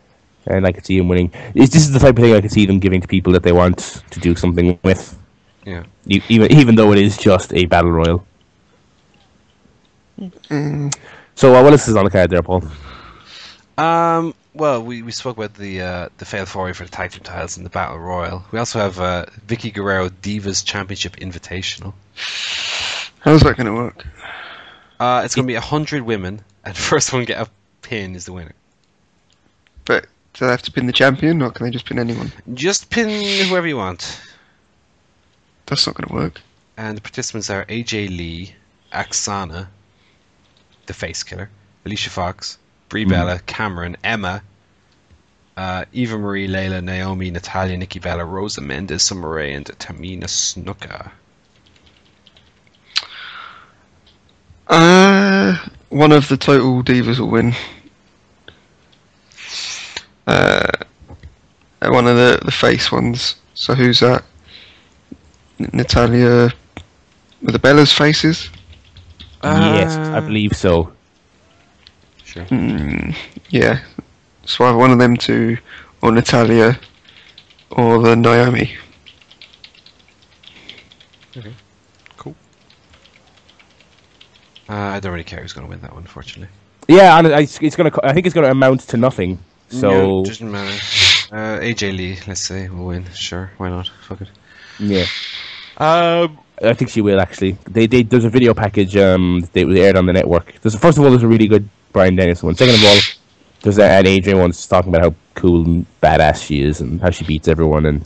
and I could see him winning. This is the type of thing I could see them giving to people that they want to do something with. Yeah. Even though it is just a battle royal. So what else is on the card there, Paul? Well, we spoke about the failed foray for the tag team titles in the Battle Royal. We also have Vicky Guerrero Divas Championship Invitational. How's that going to work? It's going to be 100 women, and the first one to get a pin is the winner. But do they have to pin the champion, or can they just pin anyone? Just pin whoever you want. That's not going to work. And the participants are AJ Lee, Aksana, the Face Killer, Alicia Fox, Brie Bella, Cameron, Emma, Eva Marie, Layla, Naomi, Natalia, Nikki Bella, Rosa Mendes, Summer Rae, and Tamina Snuka. One of the total divas will win. One of the face ones. So who's that? Natalia with the Bella's faces? Yes, I believe so. Sure. Yeah. So either one of them two, or Natalia, or the Naomi. Okay. Cool. I don't really care who's going to win that one, unfortunately. Yeah, and I think it's going to amount to nothing. So No, doesn't matter. AJ Lee, let's say, will win. Sure, why not? Fuck it. yeah. I think she will actually. There's a video package that was aired on the network. First of all, there's a really good Bryan Danielson one. Second of all, there's an AJ one talking about how cool and badass she is and how she beats everyone. And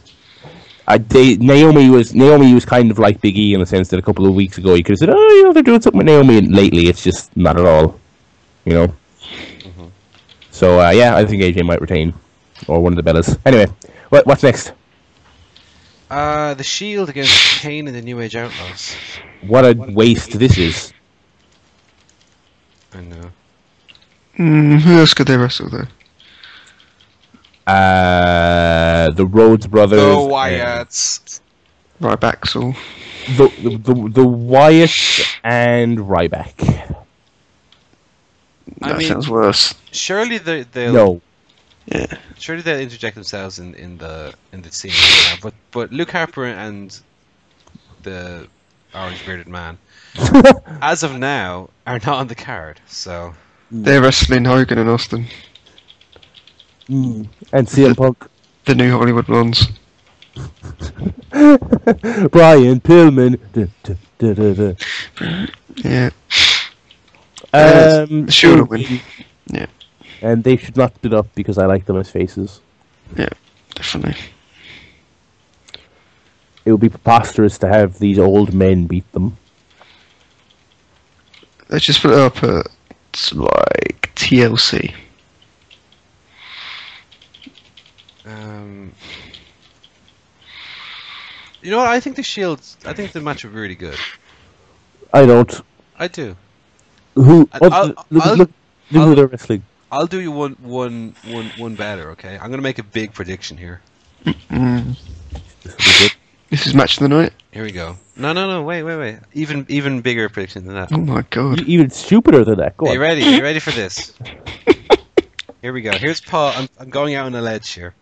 Naomi was kind of like Big E in the sense that a couple of weeks ago you could have said, oh, they're doing something with Naomi, and lately it's just not at all. Mm-hmm. So I think AJ might retain, or one of the Bellas. Anyway, what's next? The Shield against Kane and the New Age Outlaws. What a waste this is. I know. Who else could they wrestle though? The Rhodes brothers. The Wyatts. Ryback, The Wyatt and Ryback. That sounds worse. Surely they'll. No. Yeah. Surely they'll interject themselves in the scene now. But Luke Harper and the orange bearded man, as of now, are not on the card. So They're wrestling Hogan and Austin. And CM Punk. The new Hollywood Blondes. Brian Pillman. Yeah. The Shield will win. Yeah. And they should not split up because I like them as faces. Yeah, definitely. It would be preposterous to have these old men beat them. Let's just put it up at like TLC. You know what? I think the match would be really good. I don't. I do. Who? I'll- Look who they're wrestling. I'll do you one better, okay? I'm gonna make a big prediction here. This is match of the night. Here we go. No, wait. Even bigger prediction than that. Oh my god. Even stupider than that. Go Are on. you ready? Are you ready for this? Here we go. Here's Paul. I'm going out on a ledge here.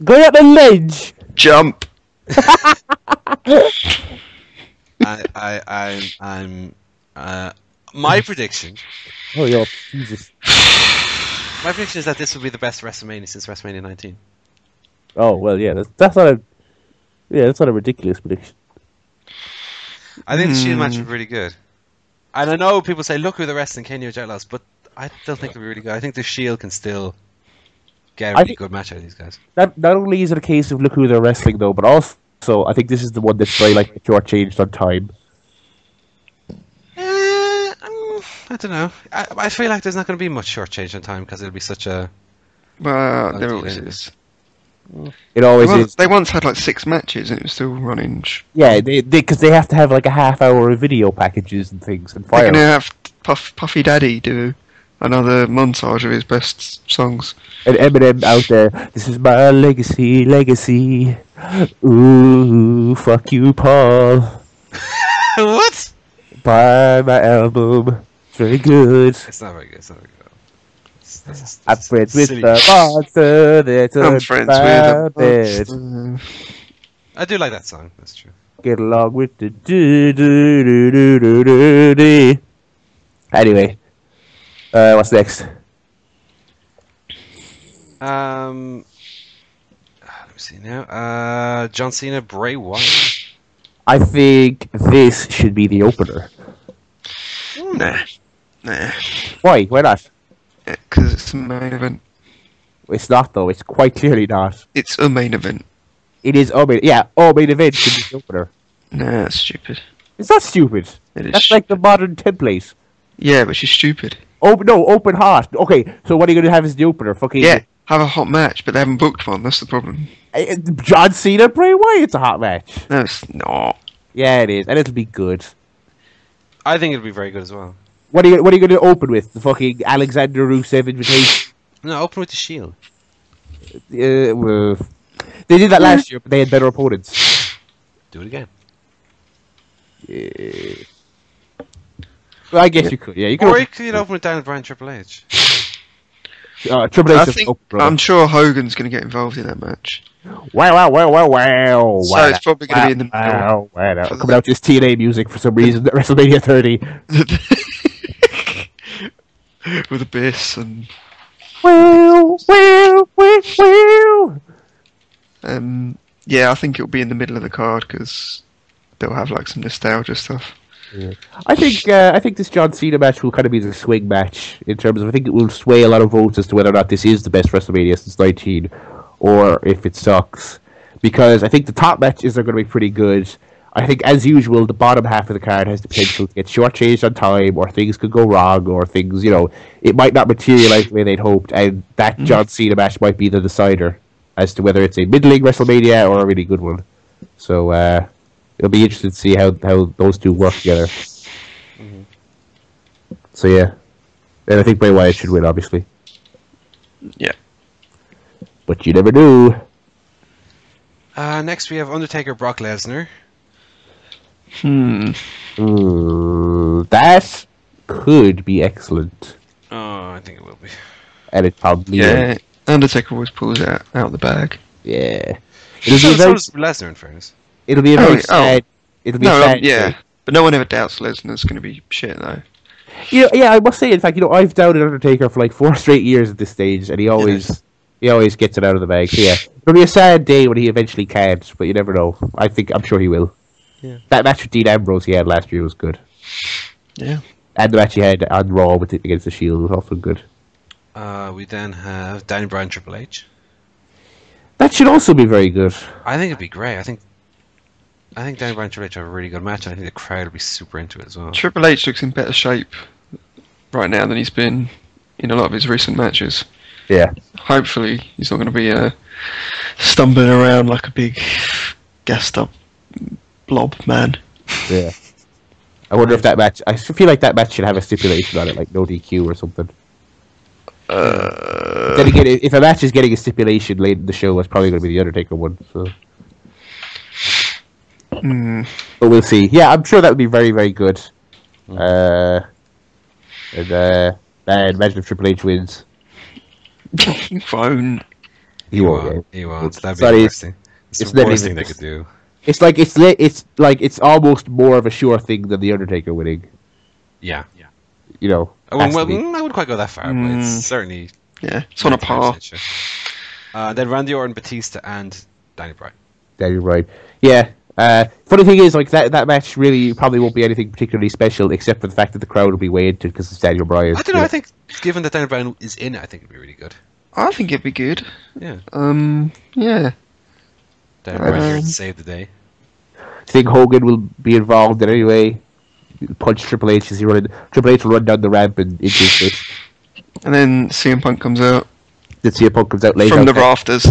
Go out the ledge. Jump. I'm my prediction. Oh, yo, Jesus. My prediction is that this will be the best WrestleMania since WrestleMania 19. Oh well, yeah. That's not a. Yeah, that's not a ridiculous prediction. I think the Shield match was really good. And I know people say, look who the rest in Kenya Outlaws, but I don't think it'll be really good. I think the Shield can still get a really good match out of these guys. Not only is it a case of look who they're wrestling though, but also I think this is the one that's very like short-changed on time. I don't know. I feel like there's not going to be much short change on time because it'll be such a... Well, there always is. It always is. They once had like 6 matches and it was still running. Yeah, because they have to have like a half-hour of video packages and things and They're fire. going to have Puffy Daddy do another montage of his best songs. And Eminem out there, this is my legacy. Ooh, fuck you, Paul. What? Buy my album. It's very good. It's not very good. It's not very good. I'm friends with silly. the monster. I'm friends with a I do like that song. That's true. Get along with the do. Anyway, what's next? Let me see now. John Cena, Bray Wyatt. I think this should be the opener. Nah. Why? Why not? Because it's the main event. It's not though. It's quite clearly not. It's a main event. It is main event should be the opener. Nah, that's stupid. It's not stupid. It is That's like the modern template. Yeah, but she's stupid. Open heart. Okay, so what are you gonna have as the opener? Fucking Yeah, have a hot match, but they haven't booked one. That's the problem. John Cena, Bray Wyatt's a hot match. No, it's not. Yeah, it is, and it'll be good. I think it'll be very good as well. What are you going to open with? The fucking Alexander Rusev invitation? No, open with the Shield. Well, they did that last year, but they had better opponents. Do it again. Well, I guess you could. Yeah, you could. Or you could open with Daniel Bryan, Triple H. Triple H. I'm sure Hogan's going to get involved in that match. Wow. So it's probably going to be in the middle. Wow. Coming out this TNA music for some reason at WrestleMania 30. With a bass and... Wow. Yeah, I think it'll be in the middle of the card because they'll have like some nostalgia stuff. Yeah. I think this John Cena match will kind of be the swing match in terms of I think it will sway a lot of votes as to whether or not this is the best WrestleMania since 19 or if it sucks. Because I think the top matches are going to be pretty good. I think, as usual, the bottom half of the card has the potential to get shortchanged on time, or things could go wrong, or things, it might not materialize the way they'd hoped, and that John Cena match might be the decider as to whether it's a middling WrestleMania or a really good one. So, it'll be interesting to see how those two work together. Mm-hmm. So, yeah. And I think Bray Wyatt should win, obviously. Yeah. But you never do. Next we have Undertaker, Brock Lesnar. That could be excellent. Oh, I think it will be. And it probably will. Undertaker always pulls it out of the bag. Yeah. So does Lesnar, in fairness. It'll be a very sad... It'll be sad. Yeah. But no one ever doubts Lesnar's going to be shit, though. Yeah, I must say, in fact, I've doubted Undertaker for like 4 straight years at this stage, and he always gets it out of the bag. So, yeah. It'll be a sad day when he eventually can't, but you never know. I'm sure he will. Yeah. That match with Dean Ambrose he had last year was good. Yeah. And the match he had on Raw against the Shield was also good. We then have Daniel Bryan, Triple H. That should also be very good. I think it'd be great. I think Daniel Bryan and Triple H have a really good match, and I think the crowd will be super into it as well. Triple H looks in better shape right now than he's been in a lot of his recent matches. Yeah. Hopefully he's not going to be stumbling around like a big gassed up blob man. Yeah. I wonder if that match... I feel like that match should have a stipulation on it, like no DQ or something. Then again, if a match is getting a stipulation late in the show, it's probably going to be the Undertaker one. So. But we'll see. Yeah, I'm sure that would be very, very good. And imagine if Triple H wins. He won't. He won't. That'd be the worst thing. It's the worst thing they could do. It's it's almost more of a sure thing than the Undertaker winning. Yeah. I wouldn't quite go that far, but it's certainly... Yeah, it's on a par. Then Randy Orton, Batista, and Daniel Bryan. Daniel Bryan. Yeah. Funny thing is, like that match really probably won't be anything particularly special, except for the fact that the crowd will be way into it because it's Daniel Bryan. I don't know. I think given that Daniel Bryan is in it, I think it'd be really good. I think it'd be good. Yeah. Yeah. Daniel Bryan here to save the day. Do you think Hogan will be involved in any way? Punch Triple H as he run. Triple H will run down the ramp and into his face. And then CM Punk comes out. Then CM Punk comes out from the rafters.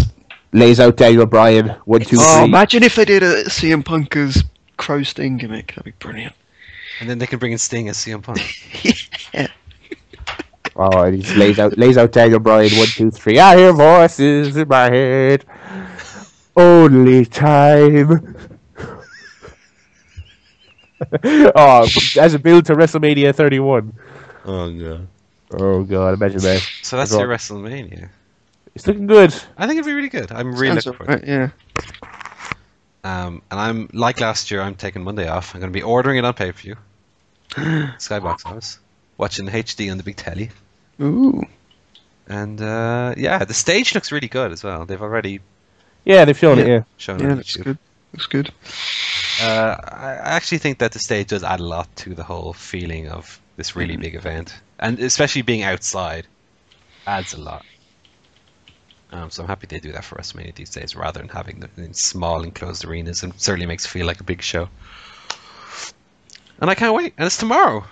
Lays out Daniel Bryan. 1, 2, 3. Imagine if they did a CM Punk as Crow Sting gimmick. That'd be brilliant. And then they can bring in Sting as CM Punk. Yeah. Oh, and he lays out Daniel Bryan. 1, 2, 3. I hear voices in my head. Only time. As a build to WrestleMania 31. Oh god. Oh god, imagine that. So that's your WrestleMania. It's looking good. I think it'll be really good. I'm really looking forward to it. Yeah. And I'm, like last year, I'm taking Monday off. I'm going to be ordering it on pay-per-view. Skybox Office. Watching HD on the big telly. Ooh. And, yeah, the stage looks really good as well. They've already... Yeah, they've shown it, shown Yeah, it. looks good. Looks good. I actually think that the stage does add a lot to the whole feeling of this really big event. And especially being outside adds a lot. So I'm happy they do that for WrestleMania these days rather than having them in small enclosed arenas, and certainly makes it feel like a big show. And I can't wait, and it's tomorrow.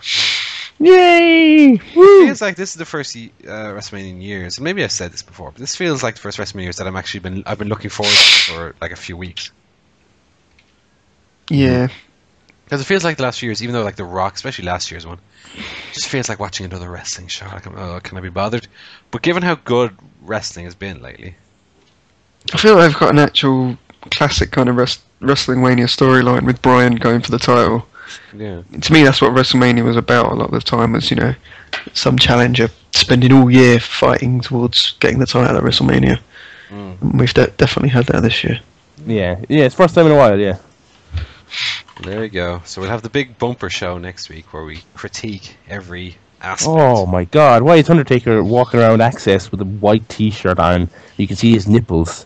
Yay! It feels like this is the first WrestleMania in years, and maybe I've said this before, but this feels like the first WrestleMania years that I've been looking forward to for like a few weeks. Yeah. Because it feels like the last few years, even though like The Rock, especially last year's one, just feels like watching another wrestling show. Like, oh, can I be bothered? But given how good wrestling has been lately, I feel like they've got an actual classic kind of WrestleMania storyline with Bryan going for the title. yeah, To me, that's what WrestleMania was about a lot of the time, was, you know, some challenger spending all year fighting towards getting the title at WrestleMania. And we've definitely had that this year. Yeah, it's first time in a while, yeah. there you go. So we'll have the big bumper show next week where we critique every aspect. Oh my god, why is Undertaker walking around Access with a white t-shirt on? You can see his nipples.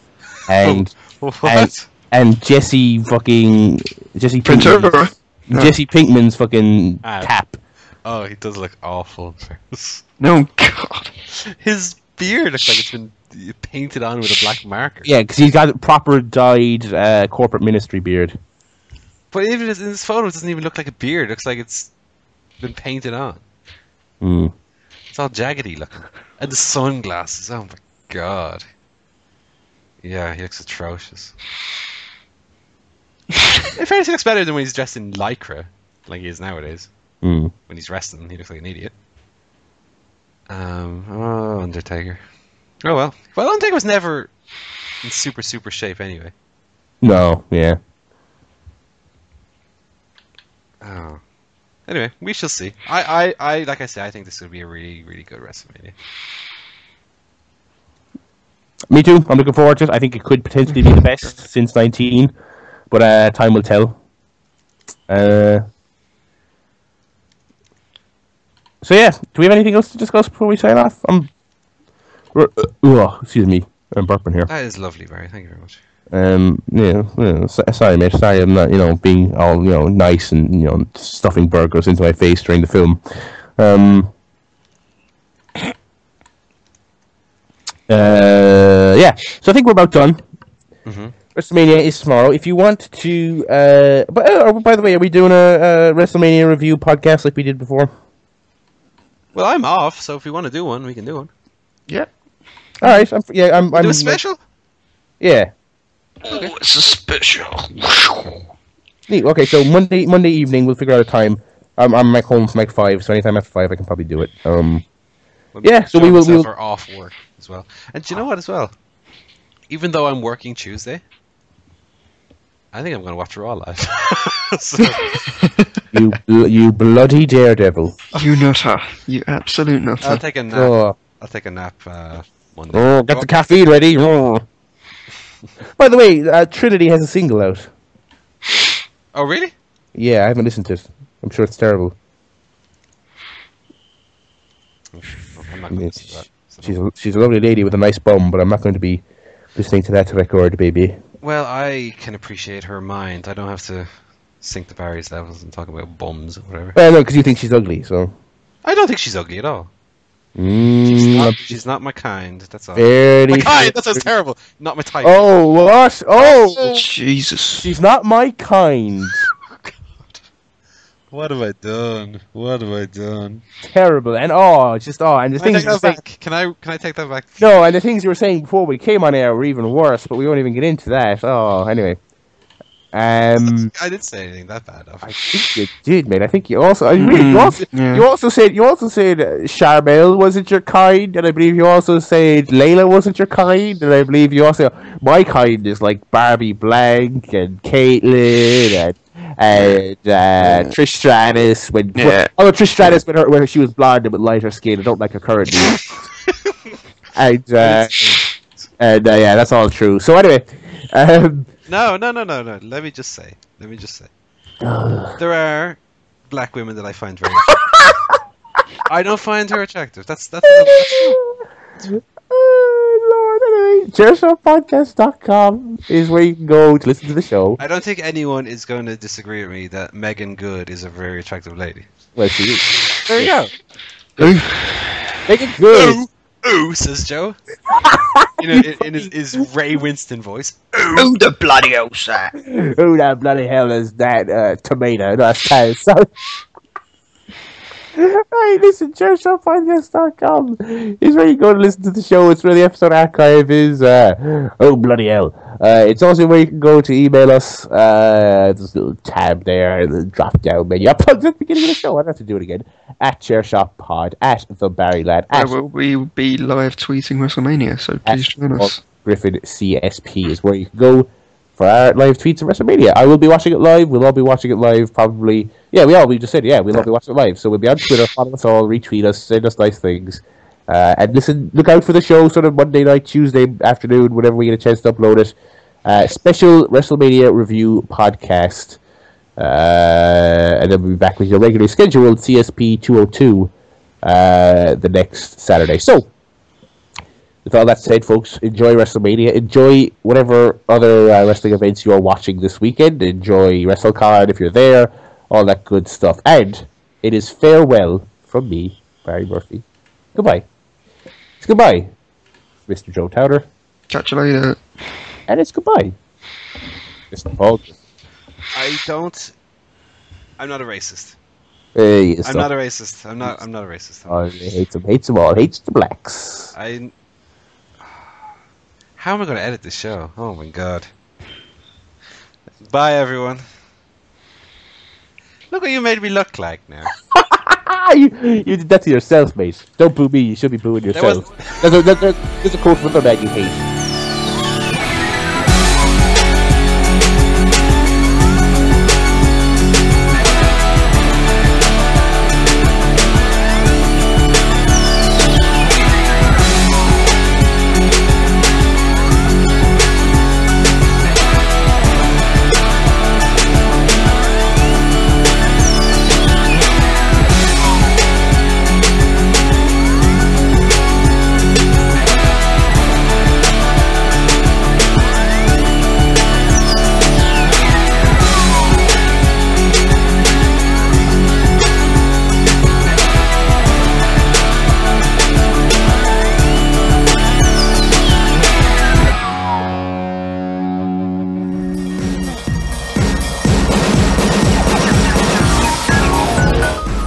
And What? and Jesse Ventura. Pinkman's fucking Ah. cap. Oh, he does look awful. No, God. His beard looks like it's been painted on with a black marker. Yeah, because he's got a proper dyed corporate ministry beard. But even in this photo, it doesn't even look like a beard. It looks like it's been painted on. Mm. It's all jaggedy looking. And the sunglasses. Oh my god. Yeah, he looks atrocious. In fairness, he looks better than when he's dressed in lycra, like he is nowadays. Mm. When he's wrestling, he looks like an idiot. Oh, Undertaker. Oh well. Well, Undertaker was never in super shape anyway. No, yeah. Oh. Anyway, we shall see. I like I said, I think this will be a really, really good WrestleMania. Me too. I'm looking forward to it. I think it could potentially be the best since 19, but time will tell. So yeah, do we have anything else to discuss before we sign off? Excuse me, I'm burping here. That is lovely, Barry. Thank you very much. Sorry, mate. Sorry, I'm not, being all, nice and, stuffing burgers into my face during the film. Yeah. So I think we're about done. Mm-hmm. WrestleMania is tomorrow. If you want to, by the way, are we doing a WrestleMania review podcast like we did before? Well, I'm off, so if we want to do one, we can do one. Yep. All right. I'm Do a special? Yeah. Oh, it's a special. Neat. Okay, so Monday evening we'll figure out a time. I'm back home from like 5, so anytime after 5 I can probably do it. Yeah, so we will. Are off work as well. And do you know what as well? Even though I'm working Tuesday, I think I'm going to watch Raw live. So, You bloody daredevil! You nutter. You absolute nutter. I'll take a nap. Oh, I'll take a nap Monday. get the caffeine ready. Oh. By the way, Trinity has a single out. Oh, really? Yeah, I haven't listened to it. I'm sure it's terrible. I'm not going to see that. So She's a lovely lady with a nice bum, but I'm not going to be listening to that record, baby. Well, I can appreciate her mind. I don't have to sink to Barry's levels and talk about bums or whatever. Well, no, because you think she's ugly, so. I don't think she's ugly at all. Mm, She's not my kind. That's all. very. My kind. That sounds terrible. Not my type. Oh, what? Oh, Jesus. she's not my kind. What have I done? What have I done? Terrible. And and the Can I things take you were that saying, back? Can I take that back? no, and the things you were saying before we came on air were even worse, but we won't even get into that. Oh, anyway. I didn't say anything that bad. I think you did, mate. I think you also. You also said Charbel wasn't your kind, and I believe you also said Layla wasn't your kind, and I believe you also my kind is like Barbie Blank and Caitlyn and Trish Stratus when Trish Stratus when she was blonde and with lighter skin. I don't like her currently. and yeah, that's all true. So anyway, No. Let me just say. There are black women that I find very attractive. I don't find her attractive. That's true. Lord, anyway, ChairShotPodcast.com is where you can go to listen to the show. I don't think anyone is going to disagree with me that Megan Good is a very attractive lady. Well, she is. There you go. Megan Good. Ooh, says Joe. in his Ray Winston voice. Who the bloody hell's that? Who the bloody hell is that tomato? No, that's cow. Sorry. Right, listen, ChairShotPodcast.com is where you go to listen to the show. It's where the episode archive is. Oh, bloody hell. It's also where you can go to email us. There's a little tab there, the drop down menu. I plugged at the beginning of the show. I don't have to do it again. At ChairShotPod, at the Barry Lad. We will be live tweeting WrestleMania, so please join us. Griffin CSP is where you can go for our live tweets of WrestleMania. I will be watching it live. We'll all be watching it live, probably. Yeah, we just said, we'll all be watching it live. So we'll be on Twitter, follow us all, retweet us, send us nice things. And listen, look out for the show sort of Monday night, Tuesday afternoon, whenever we get a chance to upload it. Special WrestleMania review podcast. And then we'll be back with your regularly scheduled CSP 202 the next Saturday. So, with all that said, folks, enjoy WrestleMania. Enjoy whatever other wrestling events you're watching this weekend. Enjoy WrestleCon if you're there. All that good stuff. And it is farewell from me, Barry Murphy. Goodbye. It's goodbye, Mr. Joe Towner. Catch you later. And it's goodbye, Mr. Paul. I'm not a racist. Hey, I'm not a racist. I'm not a racist. Oh, he hates them all. Hates the blacks. How am I going to edit this show? Oh my god. Bye, everyone. Look what you made me look like now. you did that to yourself, mate. Don't boo me. You should be booing yourself. There's a quote from the man you hate.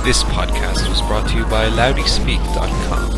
This podcast was brought to you by LoudySpeak.com.